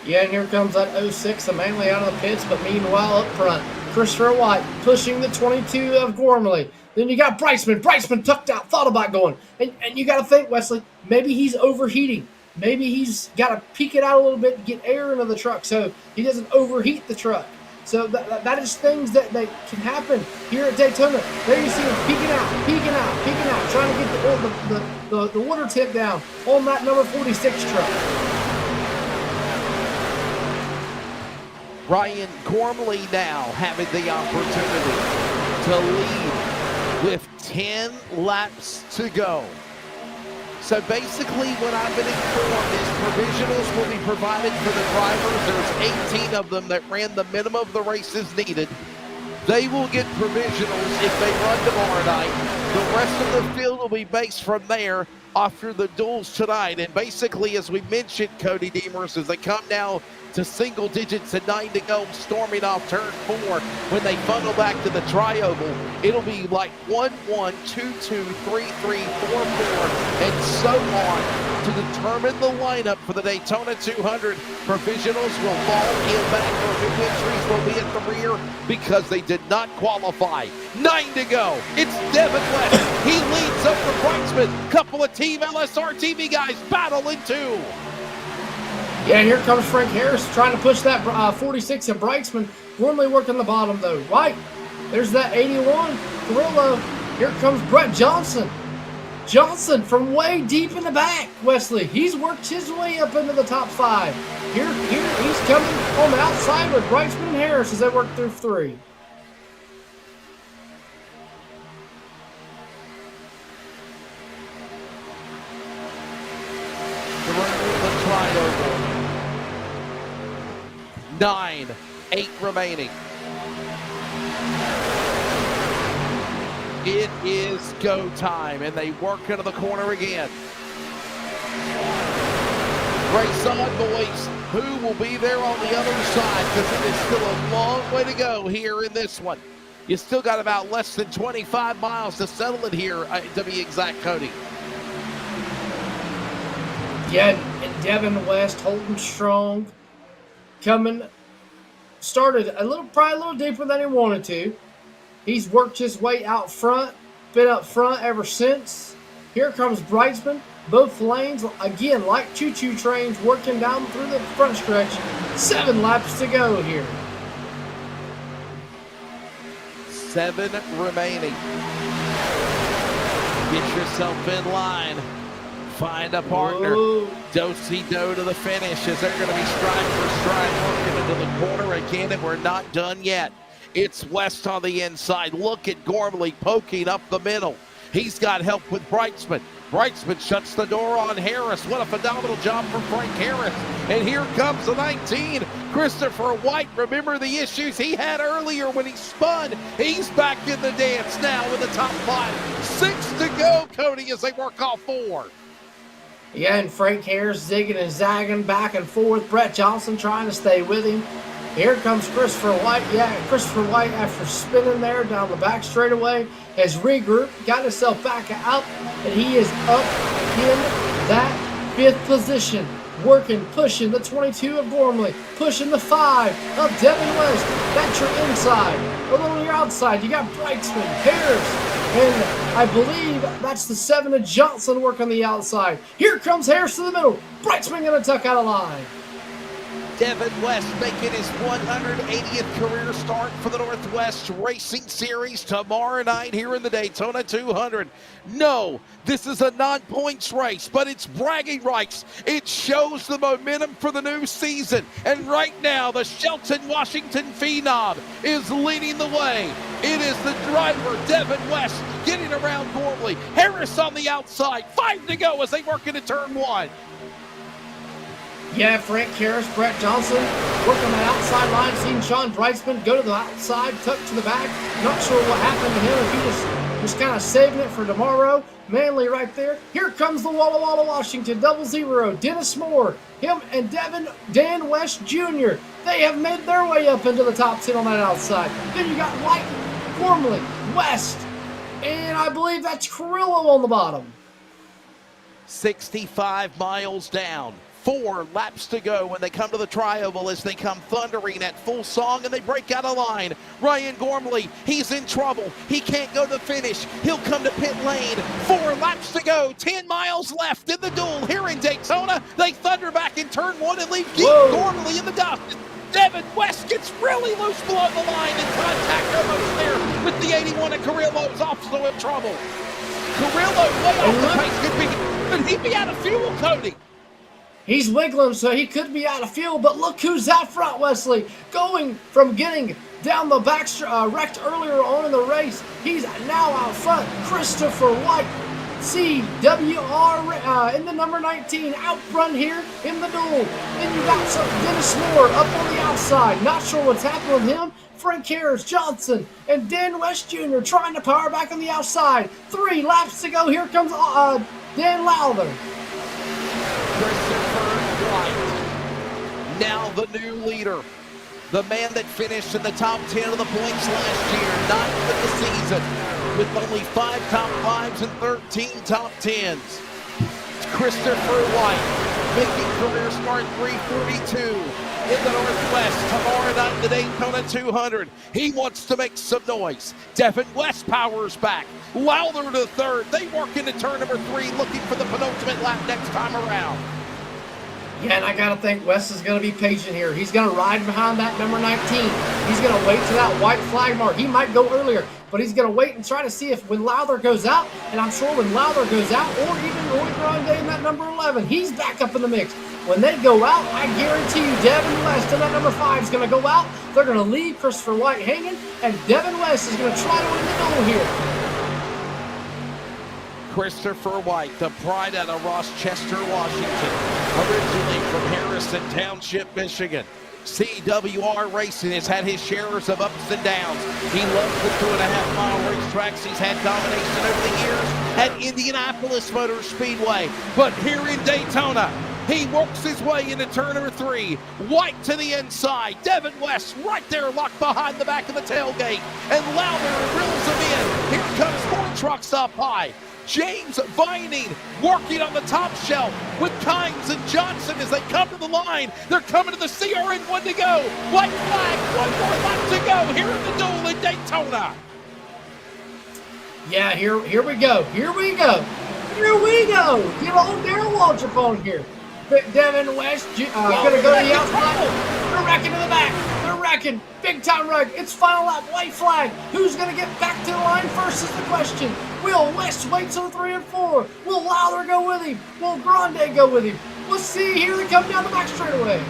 G: Yeah, and here comes that 06, Manley out of the pits, but meanwhile up front, Christopher White pushing the 22 of Gormley. Then you got Brightsman. Brightsman tucked out, thought about going. And you got to think, Wesley, maybe he's overheating. Maybe he's got to peek it out a little bit to get air into the truck so he doesn't overheat the truck. So that is things that can happen here at Daytona. There you see him peeking out, trying to get the water tip down on that number 46 truck.
L: Ryan Gormley now having the opportunity to lead with 10 laps to go. So basically what I've been informed is provisionals will be provided for the drivers. There's 18 of them that ran the minimum of the races needed. They will get provisionals if they run tomorrow night. The rest of the field will be based from there after the duels tonight. And basically, as we mentioned, Cody Deemers, as they come now to single digits and 9 to go, storming off turn 4, when they funnel back to the tri-oval, it'll be like 1-1, 2-2, 3-3, 4-4, and so on to determine the lineup for the Daytona 200. Provisionals will fall in back, or new entries will be at the rear because they did not qualify. 9 to go. It's Devin West. He leads up the Brightsman. Couple of Team LSRTV guys battle in 2.
G: Yeah, and here comes Frank Harris trying to push that 46 of Brightsman. Gormley working the bottom, though. Right. There's that 81. Carrillo. Here comes Brett Johnson. Johnson from way deep in the back, Wesley. He's worked his way up into the top 5. Here he's coming on the outside with Brightsman and Harris as they work through 3.
L: The trioval. 9, 8 remaining. It is go time, and they work into the corner again. Race on, boys. Who will be there on the other side? Because it is still a long way to go here in this one. You still got about less than 25 miles to settle it here, to be exact, Cody.
G: Yeah, and Devin West holding strong. Started probably a little deeper than he wanted to. He's worked his way out front, been up front ever since. Here comes Brightsman. Both lanes, again, like choo-choo trains, working down through the front stretch. 7 laps to go here.
L: 7 remaining. Get yourself in line. Find a partner. Do-si-do to the finish as they're going to be stride for stride working into the corner again, and we're not done yet. It's West on the inside. Look at Gormley poking up the middle. He's got help with Brightsman. Brightsman shuts the door on Harris. What a phenomenal job from Frank Harris. And here comes the 19, Christopher White. Remember the issues he had earlier when he spun. He's back in the dance now in the top 5. 6 to go, Cody, as they work off 4.
G: Yeah, and Frank Harris zigging and zagging back and forth. Brett Johnson trying to stay with him. Here comes Christopher White. Yeah, Christopher White, after spinning there down the back straightaway, has regrouped, got himself back out, and he is up in that 5th position. Working, pushing the 22 of Gormley, pushing the 5 of Devin West. That's your inside. A little on your outside, you got Brightsman, Harris, and I believe that's the 7 of Johnson working the outside. Here comes Harris to the middle. Brightsman going to tuck out a line.
L: Devin West making his 180th career start for the Northwest Racing Series tomorrow night here in the Daytona 200. No, this is a non-points race, but it's bragging rights. It shows the momentum for the new season. And right now, the Shelton Washington Phenom is leading the way. It is the driver, Devin West, getting around Gormley. Harris on the outside. 5 to go as they work into turn 1.
G: Yeah, Frank Harris, Brett Johnson, working the outside line, seeing Sean Brightsman go to the outside, tuck to the back. Not sure what happened to him, if he just kind of saving it for tomorrow. Manley right there. Here comes the Walla Walla Washington, 00. Dennis Moore, him and Dan West Jr. They have made their way up into the top 10 on that outside. Then you got White, Gormley, West, and I believe that's Carrillo on the bottom.
L: 65 miles down. 4 laps to go when they come to the trioval as they come thundering at full song and they break out of line. Ryan Gormley, he's in trouble. He can't go to the finish. He'll come to pit lane. 4 laps to go. 10 miles left in the duel here in Daytona. They thunder back in turn 1 and leave Gormley in the dust. Devin West gets really loose below the line and contact almost there with the 81 and Carrillo's also in trouble. Carrillo way off the pace. Could he be out of fuel, Cody?
G: He's wiggling, so he could be out of fuel, but look who's out front, Wesley. Going from getting down the back, wrecked earlier on in the race, he's now out front. Christopher White, CWR in the number 19, out front here in the duel. Then you got Dennis Moore up on the outside. Not sure what's happened with him. Frank Harris, Johnson, and Dan West Jr. trying to power back on the outside. 3 laps to go. Here comes Dan Lowther.
L: Christopher White, now the new leader. The man that finished in the top 10 of the points last year, 9th of the season, with only 5 top 5s and 13 top 10s. It's Christopher White, making career start 342 in the Northwest tomorrow night in the Daytona 200. He wants to make some noise. Devin West powers back. Lowther to 3rd. They work into turn number 3, looking for the penultimate lap next time around.
G: Yeah, and I got to think Wes is going to be patient here. He's going to ride behind that number 19. He's going to wait to that white flag mark. He might go earlier, but he's going to wait and try to see if when Lowther goes out, and I'm sure when Lowther goes out, or even Roy Grande in that number 11, he's back up in the mix. When they go out, I guarantee you Devin West and that number 5 is going to go out. They're going to leave Christopher White hanging, and Devin West is going to try to win the duel here.
L: Christopher White, the pride out of Rochester, Washington, originally from Harrison Township, Michigan. CWR Racing has had his shares of ups and downs. He loves the 2.5-mile racetracks. He's had domination over the years at Indianapolis Motor Speedway. But here in Daytona, he works his way into turn number 3. White to the inside. Devin West right there locked behind the back of the tailgate. And Lowther reels him in. Here comes 4 trucks up high. James Vining working on the top shelf with Kynes and Johnson as they come to the line. They're coming to the CRN, 1 to go. White flag, 1 more lap to go here in the duel in Daytona.
G: Yeah, here we go. Here we go. Here we go. Get old Darrell Waltrip on here. Devin West going to go to the outside. They're wrecking to the back. They're wrecking. Big time wreck. It's final lap. White flag. Who's going to get back to the line first is the question. Will West wait till 3 and 4? Will Lowther go with him? Will Grande go with him? Let's see. Here they come down the back straightaway.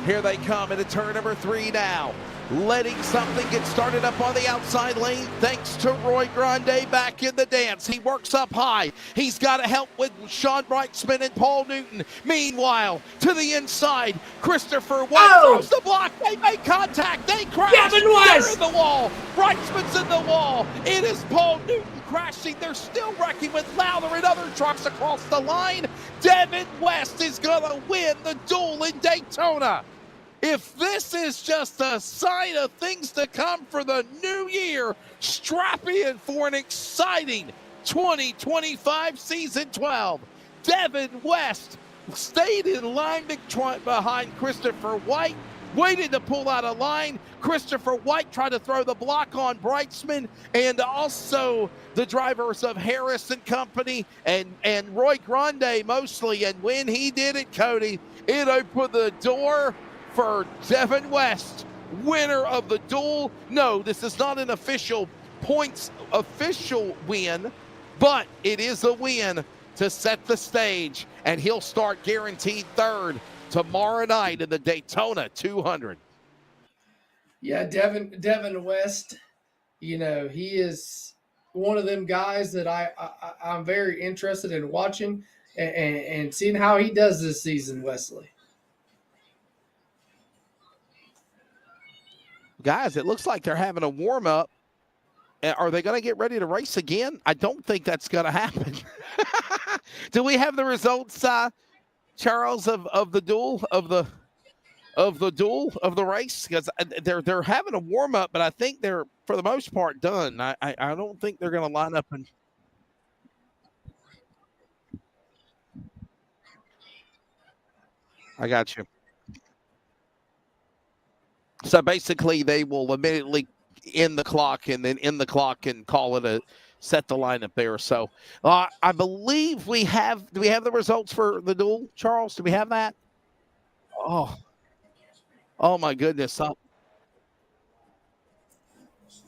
L: Here they come into turn number 3 now. Letting something get started up on the outside lane thanks to Roy Grande back in the dance. He works up high. He's got to help with Sean Brightsman and Paul Newton. Meanwhile, to the inside, Christopher White throws the block. They make contact. They crash.
G: Devin West!
L: They're in the wall. Brightsman's in the wall. It is Paul Newton crashing. They're still wrecking with Lowther and other trucks across the line. Devin West is going to win the duel in Daytona. If this is just a sign of things to come for the new year, strap in for an exciting 2025 season 12. Devin West stayed in line behind Christopher White, waited to pull out a line. Christopher White tried to throw the block on Brightsman and also the drivers of Harris and Company and Roy Grande mostly. And when he did it, Cody, it opened the door for Devin West, winner of the duel. No, this is not an official win, but it is a win to set the stage, and he'll start guaranteed 3rd tomorrow night in the Daytona 200.
G: Yeah, Devin West, you know, he is one of them guys that I'm very interested in watching and seeing how he does this season, Wesley.
L: Guys, it looks like they're having a warm-up. Are they going to get ready to race again? I don't think that's going to happen. Do we have the results, Charles, of the duel of the race? Because they're having a warm-up, but I think they're for the most part done. I don't think they're going to line up and. I got you. So basically, they will immediately end the clock and then end the clock and call it set the lineup there. So I believe do we have the results for the duel, Charles? Do we have that? Oh my goodness.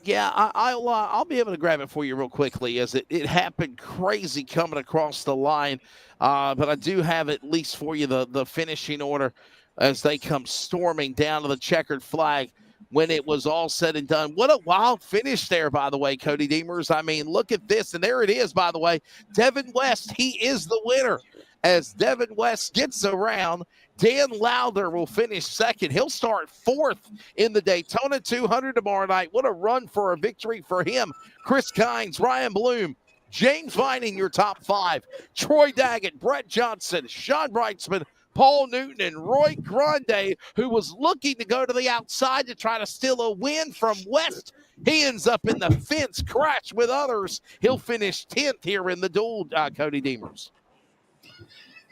L: Yeah, I'll be able to grab it for you real quickly as it happened crazy coming across the line. But I do have at least for you the finishing order as they come storming down to the checkered flag when it was all said and done. What a wild finish there, by the way, Cody Deemers. I mean, look at this. And there it is, by the way. Devin West, he is the winner. As Devin West gets around, Dan Lowther will finish 2nd. He'll start 4th in the Daytona 200 tomorrow night. What a run for a victory for him. Chris Kynes, Ryan Bloom, James Vining, your top 5. Troy Daggett, Brett Johnson, Sean Brightsman, Paul Newton, and Roy Grande, who was looking to go to the outside to try to steal a win from West. He ends up in the fence crash with others. He'll finish 10th here in the duel, Cody Deemers.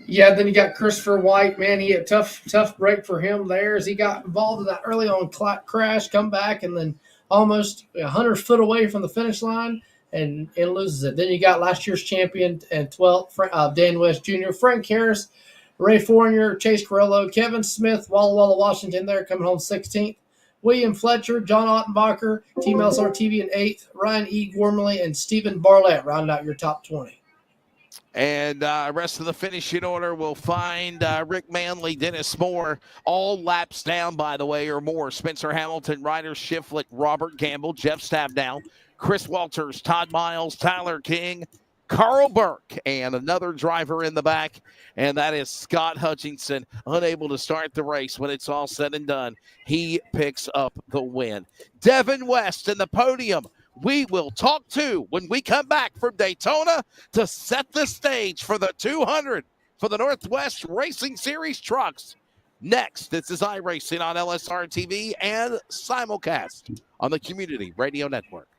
G: Yeah, then you got Christopher White. Man, he had a tough break for him there as he got involved in that early on crash, come back, and then almost 100 foot away from the finish line and loses it. Then you got last year's champion and 12th, Dan West Jr., Frank Harris. Ray Fournier, Chase Carrillo, Kevin Smith, Walla Walla, Washington there coming home 16th. William Fletcher, John Ottenbacher, Team LSRTV in 8th. Ryan E. Gormley and Stephen Barlett rounded out your top 20.
L: And rest of the finishing order will find Rick Manley, Dennis Moore, all laps down, by the way, or more. Spencer Hamilton, Ryder Shiflett, Robert Gamble, Jeff Stabnow, Chris Walters, Todd Miles, Tyler King, Carl Burke, and another driver in the back, and that is Scott Hutchinson, unable to start the race when it's all said and done. He picks up the win. Devin West in the podium. We will talk to when we come back from Daytona to set the stage for the 200 for the Northwest Racing Series trucks. Next, this is iRacing on LSRTV and simulcast on the Community Radio Network.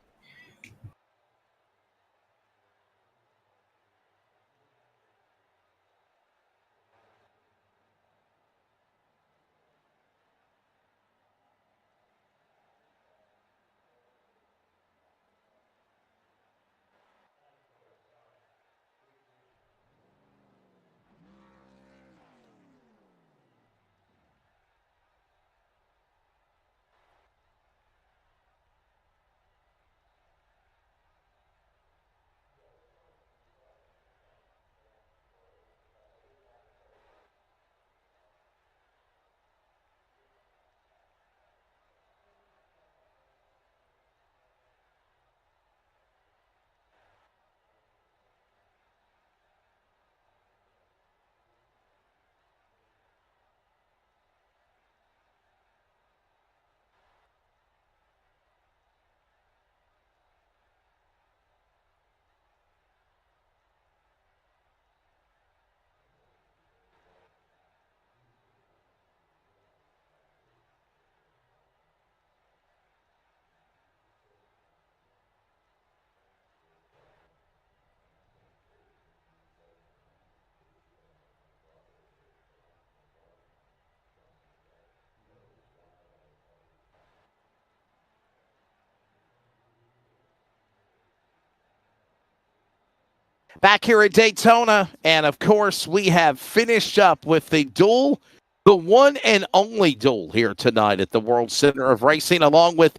L: Back here at Daytona, and of course, we have finished up with the duel, the one and only duel here tonight at the World Center of Racing, along with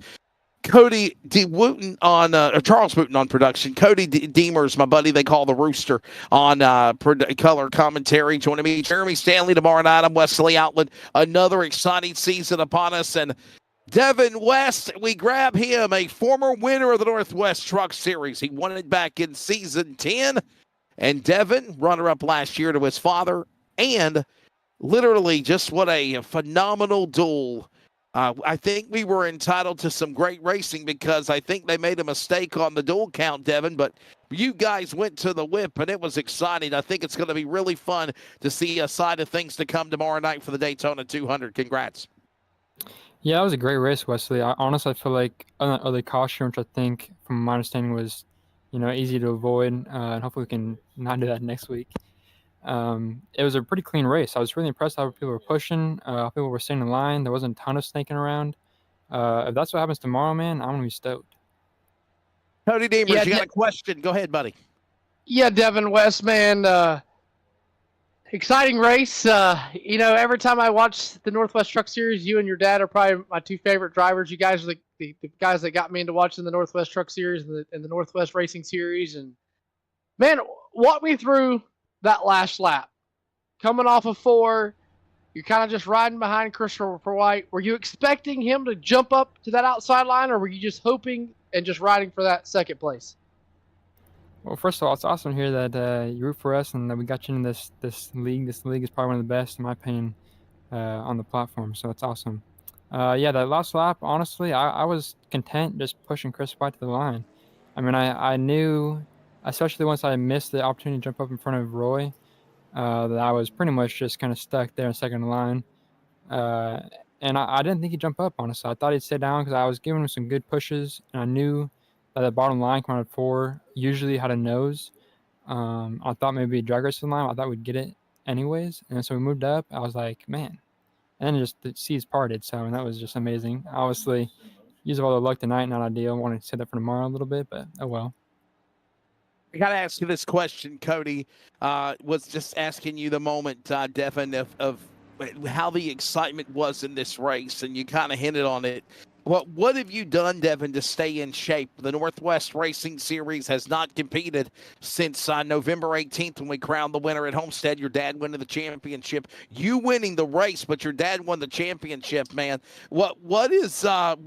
L: Cody Wooten on Charles Wooten on production. Cody Deemers, my buddy, they call the Rooster, on color commentary. Joining me, Jeremy Stanley tomorrow night. I'm Wesley Outland. Another exciting season upon us, and Devin West, we grab him, a former winner of the Northwest Truck Series. He won it back in season 10. And Devin, runner-up last year to his father. And literally just what a phenomenal duel. I think we were entitled to some great racing because I think they made a mistake on the duel count, Devin. But you guys went to the whip, and it was exciting. I think it's going to be really fun to see a side of things to come tomorrow night for the Daytona 200. Congrats.
O: Yeah, it was a great race, Wesley. Honestly, I feel like on that early caution, which I think, from my understanding, was, easy to avoid, and hopefully we can not do that next week. It was a pretty clean race. I was really impressed how people were pushing, how people were staying in line. There wasn't a ton of snaking around. If that's what happens tomorrow, man, I'm going to be stoked.
L: Cody Deemers, you got a question. Go ahead, buddy.
P: Yeah, Devin West, man. Exciting race. Every time I watch the Northwest Truck Series, you and your dad are probably my two favorite drivers. You guys are the guys that got me into watching the Northwest Truck Series and the Northwest Racing Series. And, man, walk me through that last lap. Coming off of 4, you're kind of just riding behind Christopher White. Were you expecting him to jump up to that outside line, or were you just hoping and just riding for that second place?
O: Well, first of all, it's awesome to hear that you root for us and that we got you in this league. This league is probably one of the best, in my opinion, on the platform. So it's awesome. That last lap, honestly, I was content just pushing Chris White to the line. I mean, I knew, especially once I missed the opportunity to jump up in front of Roy, that I was pretty much just kind of stuck there in second line. And I didn't think he'd jump up, honestly. I thought he'd stay down because I was giving him some good pushes, and I knew that the bottom line coming out of 4 usually had a nose. I thought maybe drag race line. I thought we'd get it anyways. And so we moved up. I was like, man. And then just the seas parted. So that was just amazing. Obviously, use all the luck tonight, not ideal. I wanted to set that for tomorrow a little bit, but oh well.
L: I got to ask you this question, Cody. Was just asking you the moment, Devin, of how the excitement was in this race, and you kind of hinted on it. What have you done, Devin, to stay in shape? The Northwest Racing Series has not competed since November 18th when we crowned the winner at Homestead. Your dad winning the championship. You winning the race, but your dad won the championship, man. What's the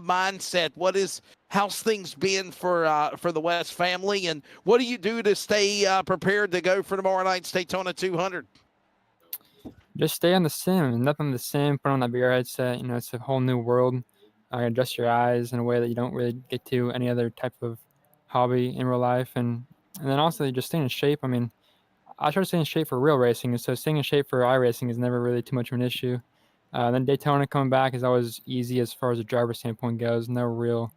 L: mindset? How's things been for the West family, and what do you do to stay prepared to go for tomorrow night's Daytona 200?
O: Just stay on the sim. Nothing the sim. Put on that VR headset. It's a whole new world. Adjust your eyes in a way that you don't really get to any other type of hobby in real life, and then also just staying in shape. I mean, I try to stay in shape for real racing, and so staying in shape for iRacing is never really too much of an issue. Then Daytona coming back is always easy as far as a driver standpoint goes. No real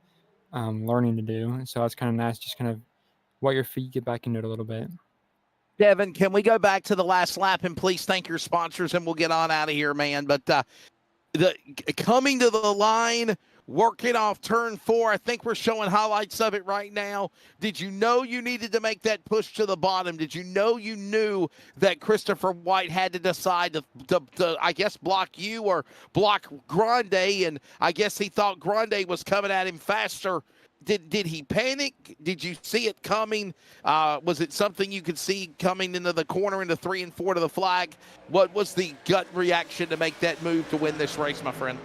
O: learning to do, so it's kind of nice. Just kind of wet your feet, get back into it a little bit.
L: Devin, can we go back to the last lap and please thank your sponsors and we'll get on out of here, man. But the coming to the line, working off turn 4, I think we're showing highlights of it right now. Did you know you needed to make that push to the bottom? Did you know you knew that Christopher White had to decide to I guess, block you or block Grande? And I guess he thought Grande was coming at him faster. Did he panic? Did you see it coming? Was it something you could see coming into the corner into 3 and 4 to the flag? What was the gut reaction to make that move to win this race, my friend?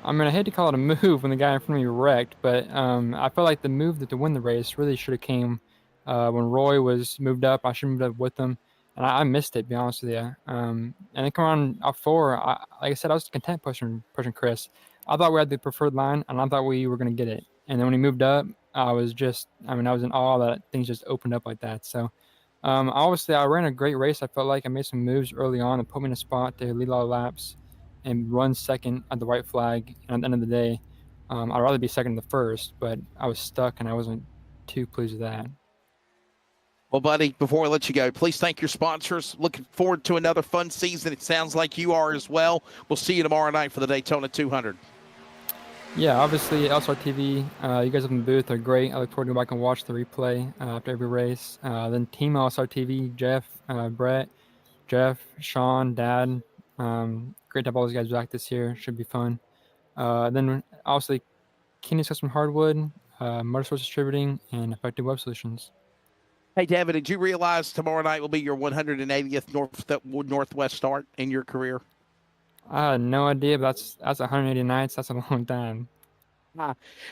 O: I mean, I hate to call it a move when the guy in front of me wrecked, but I felt like the move to win the race really should have came when Roy was moved up. I should have moved up with him, and I missed it, to be honest with you. And then come on off 4, like I said, I was content pushing Chris. I thought we had the preferred line, and I thought we were going to get it. And then when he moved up, I was in awe that things just opened up like that. So, obviously, I ran a great race. I felt like I made some moves early on and put me in a spot to lead a lot of laps and run second at the white flag. And at the end of the day, I'd rather be second than first, but I was stuck and I wasn't too pleased with that.
L: Well, buddy, before I let you go, please thank your sponsors. Looking forward to another fun season. It sounds like you are as well. We'll see you tomorrow night for the Daytona 200.
O: Yeah, obviously, LSRTV, you guys up in the booth are great. I look forward to going back and watch the replay after every race. Then Team LSRTV, Jeff, Brett, Jeff, Sean, Dad. Great to have all those guys back this year. Should be fun. Then, obviously, Kenny's Custom Hardwood, Motorsports Distributing, and Effective Web Solutions.
L: Hey, Devin, did you realize tomorrow night will be your 180th Northwest start in your career?
O: I had no idea, but that's 180 nights. That's a long time.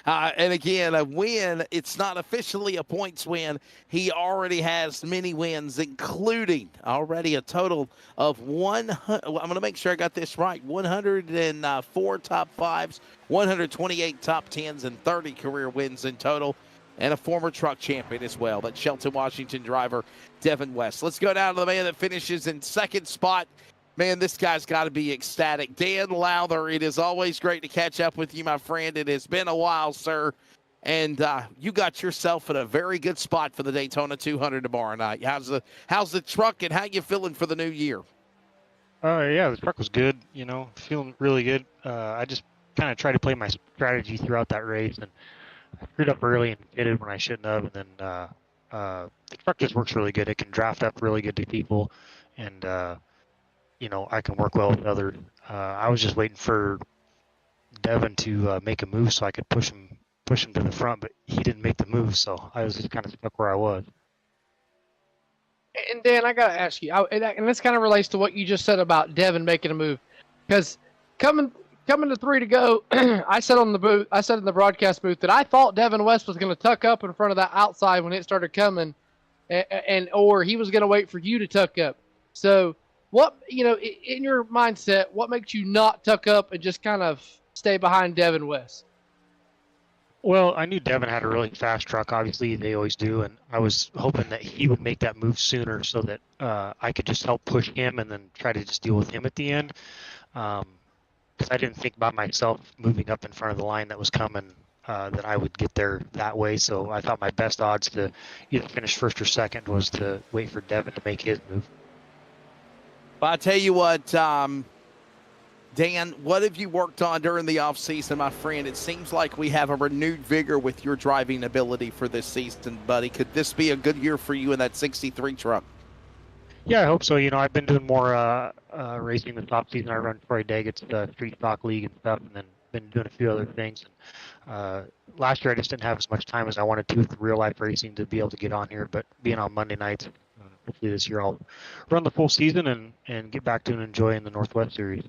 L: And again, a win, it's not officially a points win. He already has many wins, including already a total of I'm going to make sure I got this right, 104 top 5s, 128 top 10s, and 30 career wins in total, and a former truck champion as well. That's Shelton, Washington driver Devin West. Let's go down to the man that finishes in second spot. Man, this guy's got to be ecstatic. Dan Lowther, it is always great to catch up with you, my friend. It has been a while, sir. And you got yourself in a very good spot for the Daytona 200 tomorrow night. How's the truck and how you feeling for the new year?
Q: Yeah, the truck was good, feeling really good. I just kind of tried to play my strategy throughout that race, and I screwed up early and pitted when I shouldn't have. And then the truck just works really good. It can draft up really good to people, and I can work well with others. I was just waiting for Devin to make a move so I could push him to the front, but he didn't make the move, so I was just kind of stuck where I was.
P: And Dan, I gotta ask you, and this kind of relates to what you just said about Devin making a move, because coming to 3 to go, I said in the broadcast booth that I thought Devin West was going to tuck up in front of that outside when it started coming, or he was going to wait for you to tuck up. So, what in your mindset, what makes you not tuck up and just kind of stay behind Devin West?
Q: Well, I knew Devin had a really fast truck. Obviously, they always do, and I was hoping that he would make that move sooner so that I could just help push him and then try to just deal with him at the end. Because I didn't think about myself moving up in front of the line that was coming, that I would get there that way. So I thought my best odds to either finish first or second was to wait for Devin to make his move.
L: Well, I tell you what, Dan, what have you worked on during the offseason, my friend? It seems like we have a renewed vigor with your driving ability for this season, buddy. Could this be a good year for you in that 63 truck?
Q: Yeah, I hope so. I've been doing more racing this off season. I run Troy Daggett's Street Stock League and stuff, and then been doing a few other things. Last year I just didn't have as much time as I wanted to with real life racing to be able to get on here, but being on Monday nights, hopefully this year I'll run the full season and get back to enjoying the Northwest Series.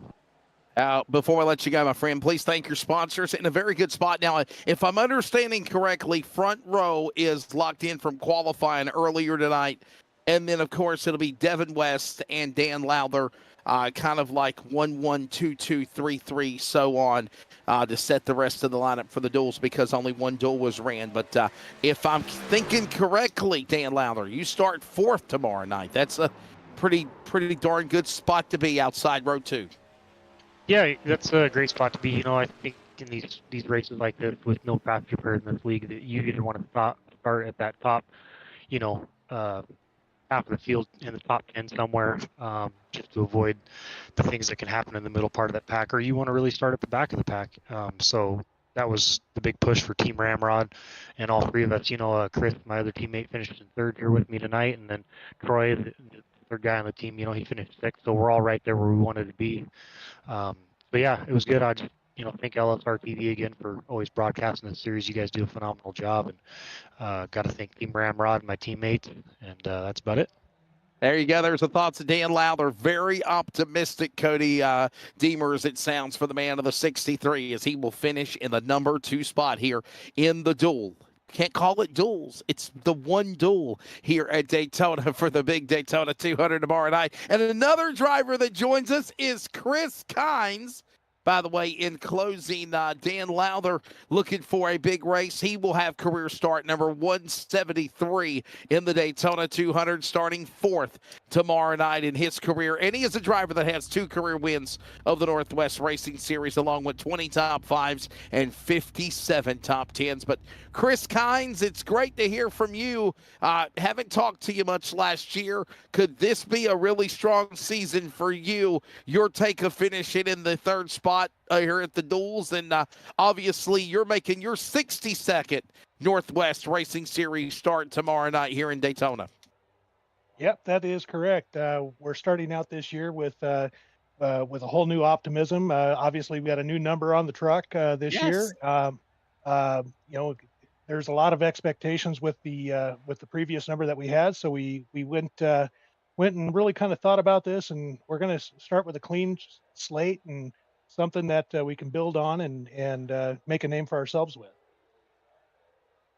L: Before I let you go, my friend, please thank your sponsors. In a very good spot now. If I'm understanding correctly, Front Row is locked in from qualifying earlier tonight. And then, of course, it'll be Devin West and Dan Lowther, kind of like 1, 1, 2, 2, 3, 3, so on, to set the rest of the lineup for the duels because only one duel was ran. But if I'm thinking correctly, Dan Lowther, you start 4th tomorrow night. That's a pretty darn good spot to be outside row 2.
Q: Yeah, that's a great spot to be. I think in these races like this with no passenger pairs in this league, that you either want to start at that top, half of the field in the top 10 somewhere, just to avoid the things that can happen in the middle part of that pack, or you want to really start at the back of the pack. So that was the big push for Team Ramrod, and all three of us. Chris, my other teammate, finished in 3rd here with me tonight, and then Troy, the 3rd guy on the team, he finished 6th. So we're all right there where we wanted to be. But yeah, it was good. I just, thank LSRTV again for always broadcasting the series. You guys do a phenomenal job, and got to thank Team Ramrod and my teammates, and that's about it.
L: There you go. There's the thoughts of Dan Lowther. Very optimistic, Cody Deemers, it sounds, for the man of the 63, as he will finish in the number 2 spot here in the duel. Can't call it duels. It's the one duel here at Daytona for the big Daytona 200 tomorrow night. And another driver that joins us is Chris Kynes. By the way, in closing, Dan Lowther looking for a big race. He will have career start number 173 in the Daytona 200, starting 4th tomorrow night in his career. And he is a driver that has 2 career wins of the Northwest Racing Series, along with 20 top 5s and 57 top 10s. But Chris Kynes, it's great to hear from you. Haven't talked to you much last year. Could this be a really strong season for you? Your take of finishing in the 3rd spot here at the duels, and obviously you're making your 62nd Northwest Racing Series start tomorrow night here in Daytona.
R: Yep, that is correct. We're starting out this year with a whole new optimism. Obviously, we got a new number on the truck this year. There's a lot of expectations with the previous number that we had, so we went and really kind of thought about this, and we're going to start with a clean slate and something that we can build on and make a name for ourselves with.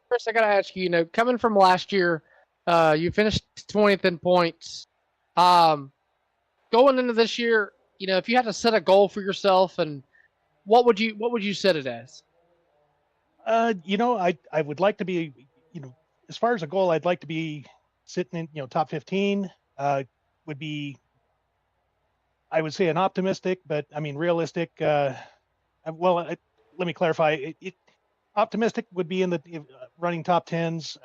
P: Chris, I got to ask you, coming from last year, you finished 20th in points. Going into this year, if you had to set a goal for yourself, and what would you set it as?
R: I would like to be, as far as a goal, I'd like to be sitting in, top 15. Would be, I would say, an optimistic, but I mean realistic. Let me clarify. Optimistic would be in the running top 10s,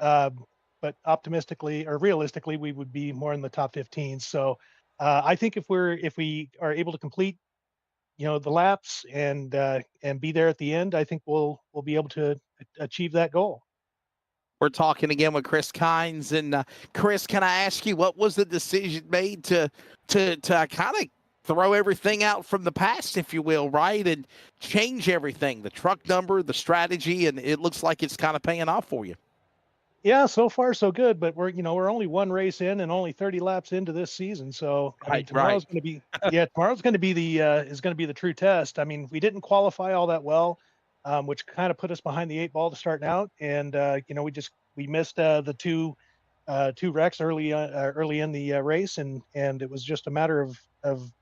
R: but optimistically or realistically, we would be more in the top 15. So I think if we are able to complete, the laps and be there at the end, I think we'll be able to achieve that goal.
L: We're talking again with Chris Kynes, and Chris, can I ask you, what was the decision made to kind of throw everything out from the past, if you will, right, and change everything, the truck number, the strategy, and it looks like it's kind of paying off for you?
R: Yeah, so far so good, but we're only one race in and only 30 laps into this season, so tomorrow's going to be tomorrow's going to be the true test. I mean, we didn't qualify all that well, which kind of put us behind the 8 ball to start out, and we missed the two wrecks early in the race, and it was just a matter of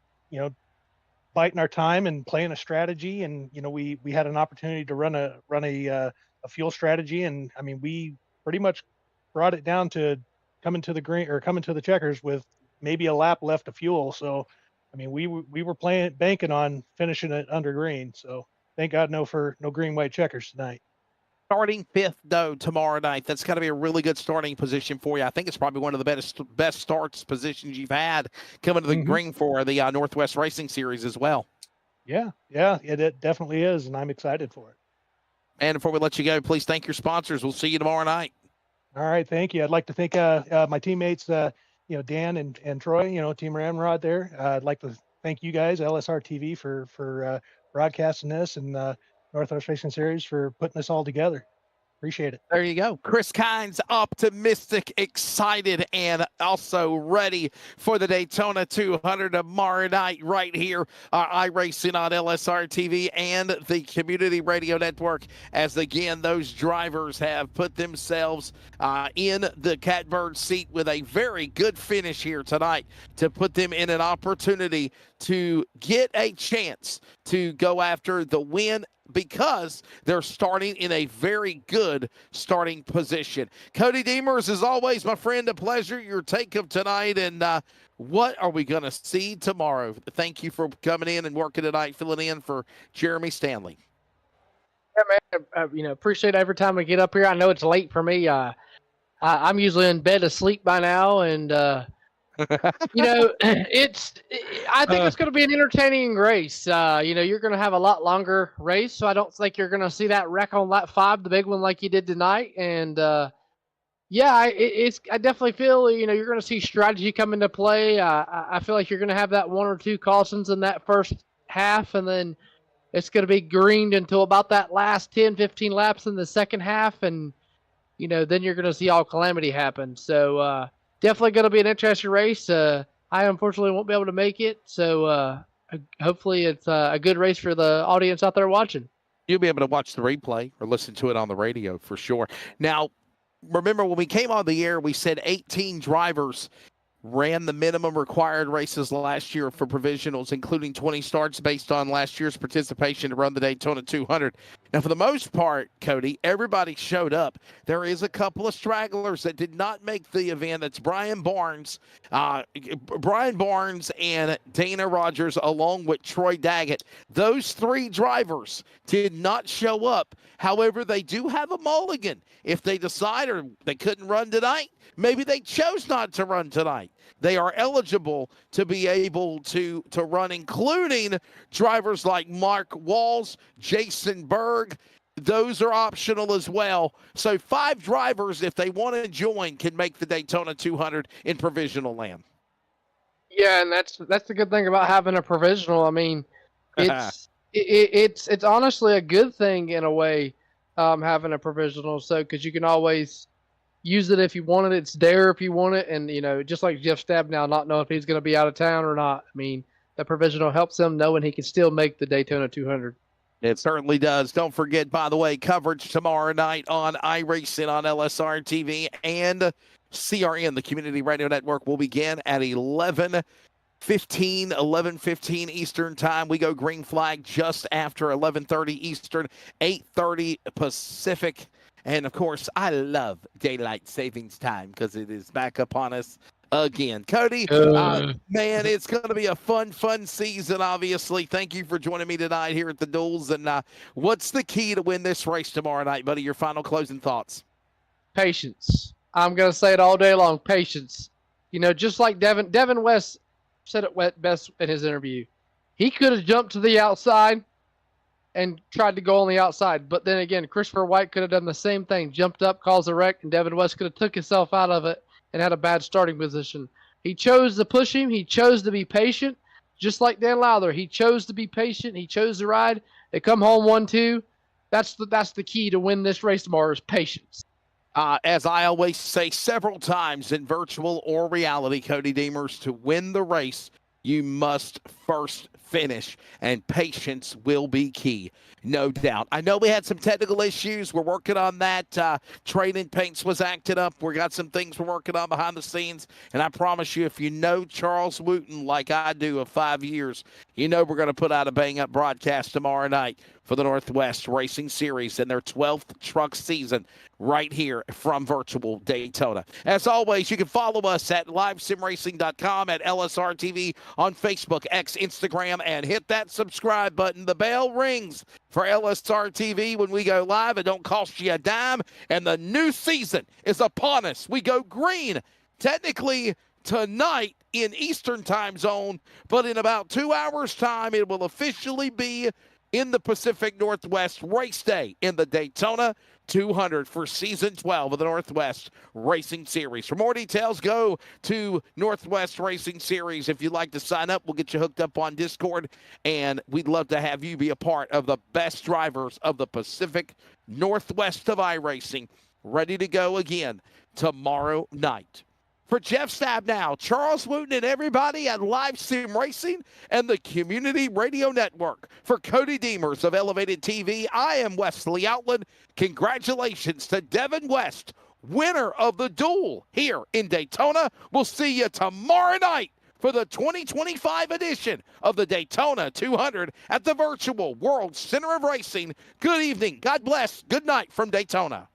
R: biting our time and playing a strategy, and we had an opportunity to run a fuel strategy, and I mean we pretty much brought it down to coming to the checkers with maybe a lap left of fuel. So I mean we were banking on finishing it under green. So thank God no green white checkers tonight.
L: Starting 5th, though, tomorrow night. That's got to be a really good starting position for you. I think it's probably one of the best starts positions you've had coming to the green for the Northwest Racing Series as well.
R: Yeah, it definitely is, and I'm excited for it.
L: And before we let you go, please thank your sponsors. We'll see you tomorrow night.
R: All right, thank you. I'd like to thank my teammates, Dan and Troy, Team Ramrod there. I'd like to thank you guys, LSRTV, for broadcasting this, and Northwest Racing Series for putting this all together. Appreciate it.
L: There you go. Chris Kynes, optimistic, excited, and also ready for the Daytona 200 tomorrow night right here on iRacing on LSRTV and the Community Radio Network, as again those drivers have put themselves in the catbird seat with a very good finish here tonight to put them in an opportunity to get a chance to go after the win, because they're starting in a very good starting position. Cody Deemers, as always, my friend, a pleasure. Your take of tonight, and what are we going to see tomorrow? Thank you for coming in and working tonight, filling in for Jeremy Stanley.
P: Yeah, man, appreciate every time we get up here. I know it's late for me. I'm usually in bed asleep by now, and I think it's going to be an entertaining race. You're going to have a lot longer race, so I don't think you're going to see that wreck on lap 5, the big one, like you did tonight. And I definitely feel you're going to see strategy come into play. I feel like you're going to have that 1 or 2 cautions in that first half, and then it's going to be greened until about that last 10, 15 laps in the second half, and then you're going to see all calamity happen. So definitely going to be an interesting race. I unfortunately won't be able to make it, so hopefully it's a good race for the audience out there watching.
L: You'll be able to watch the replay or listen to it on the radio for sure. Now, remember when we came on the air, we said 18 drivers ran the minimum required races last year for provisionals, including 20 starts based on last year's participation to run the Daytona 200. Now, for the most part, Cody, everybody showed up. There is a couple of stragglers that did not make the event. That's Brian Barnes and Dana Rogers, along with Troy Daggett. Those 3 drivers did not show up. However, they do have a mulligan. If they decide or they couldn't run tonight, maybe they chose not to run tonight. They are eligible to be able to run, including drivers like Mark Walls, Jason Berg. Those are optional as well. So 5 drivers, if they want to join, can make the Daytona 200 in provisional land.
P: Yeah, and that's the good thing about having a provisional. I mean, it's honestly a good thing in a way, having a provisional. So because you can always use it if you want it. It's there if you want it. And, just like Jeff Stabnow not knowing if he's going to be out of town or not. I mean, the provisional helps him knowing he can still make the Daytona 200.
L: It certainly does. Don't forget, by the way, coverage tomorrow night on iRacing on LSRTV and CRN, the Community Radio Network, will begin at 11:15 Eastern time. We go green flag just after 11:30 Eastern, 8:30 Pacific. And, of course, I love daylight savings time because it is back upon us again. Cody, man, it's going to be a fun season, obviously. Thank you for joining me tonight here at the Duels. And what's the key to win this race tomorrow night, buddy? Your final closing thoughts.
P: Patience. I'm going to say it all day long, patience. Just like Devin West said it best in his interview. He could have jumped to the outside and tried to go on the outside. But then again, Christopher White could have done the same thing, jumped up, caused a wreck, and Devin West could have took himself out of it and had a bad starting position. He chose to push him. He chose to be patient, just like Dan Lowther. He chose to be patient. He chose to ride. They come home 1-2. That's the key to win this race tomorrow is patience.
L: As I always say several times in virtual or reality, Cody Deemers, to win the race, you must first finish, and patience will be key, no doubt. I know we had some technical issues. We're working on that. Training Paints was acting up. We got some things we're working on behind the scenes, and I promise you, if you know Charles Wooten like I do of 5 years, we're going to put out a bang-up broadcast tomorrow night for the Northwest Racing Series in their 12th truck season right here from virtual Daytona. As always, you can follow us at livesimracing.com, at LSRTV on Facebook, X, Instagram, and hit that subscribe button. The bell rings for LSRTV when we go live. It don't cost you a dime, and the new season is upon us. We go green technically tonight in Eastern time zone, but in about 2 hours' time, it will officially be in the Pacific Northwest race day in the Daytona 200 for season 12 of the Northwest Racing Series. For more details, go to Northwest Racing Series. If you'd like to sign up, we'll get you hooked up on Discord, and we'd love to have you be a part of the best drivers of the Pacific Northwest of iRacing, ready to go again tomorrow night. For Jeff Stabnow, Charles Wooten, and everybody at Live Sim Racing and the Community Radio Network. For Cody Deemers of Elevated TV, I am Wesley Outland. Congratulations to Devin West, winner of the duel here in Daytona. We'll see you tomorrow night for the 2025 edition of the Daytona 200 at the virtual World Center of Racing. Good evening. God bless. Good night from Daytona.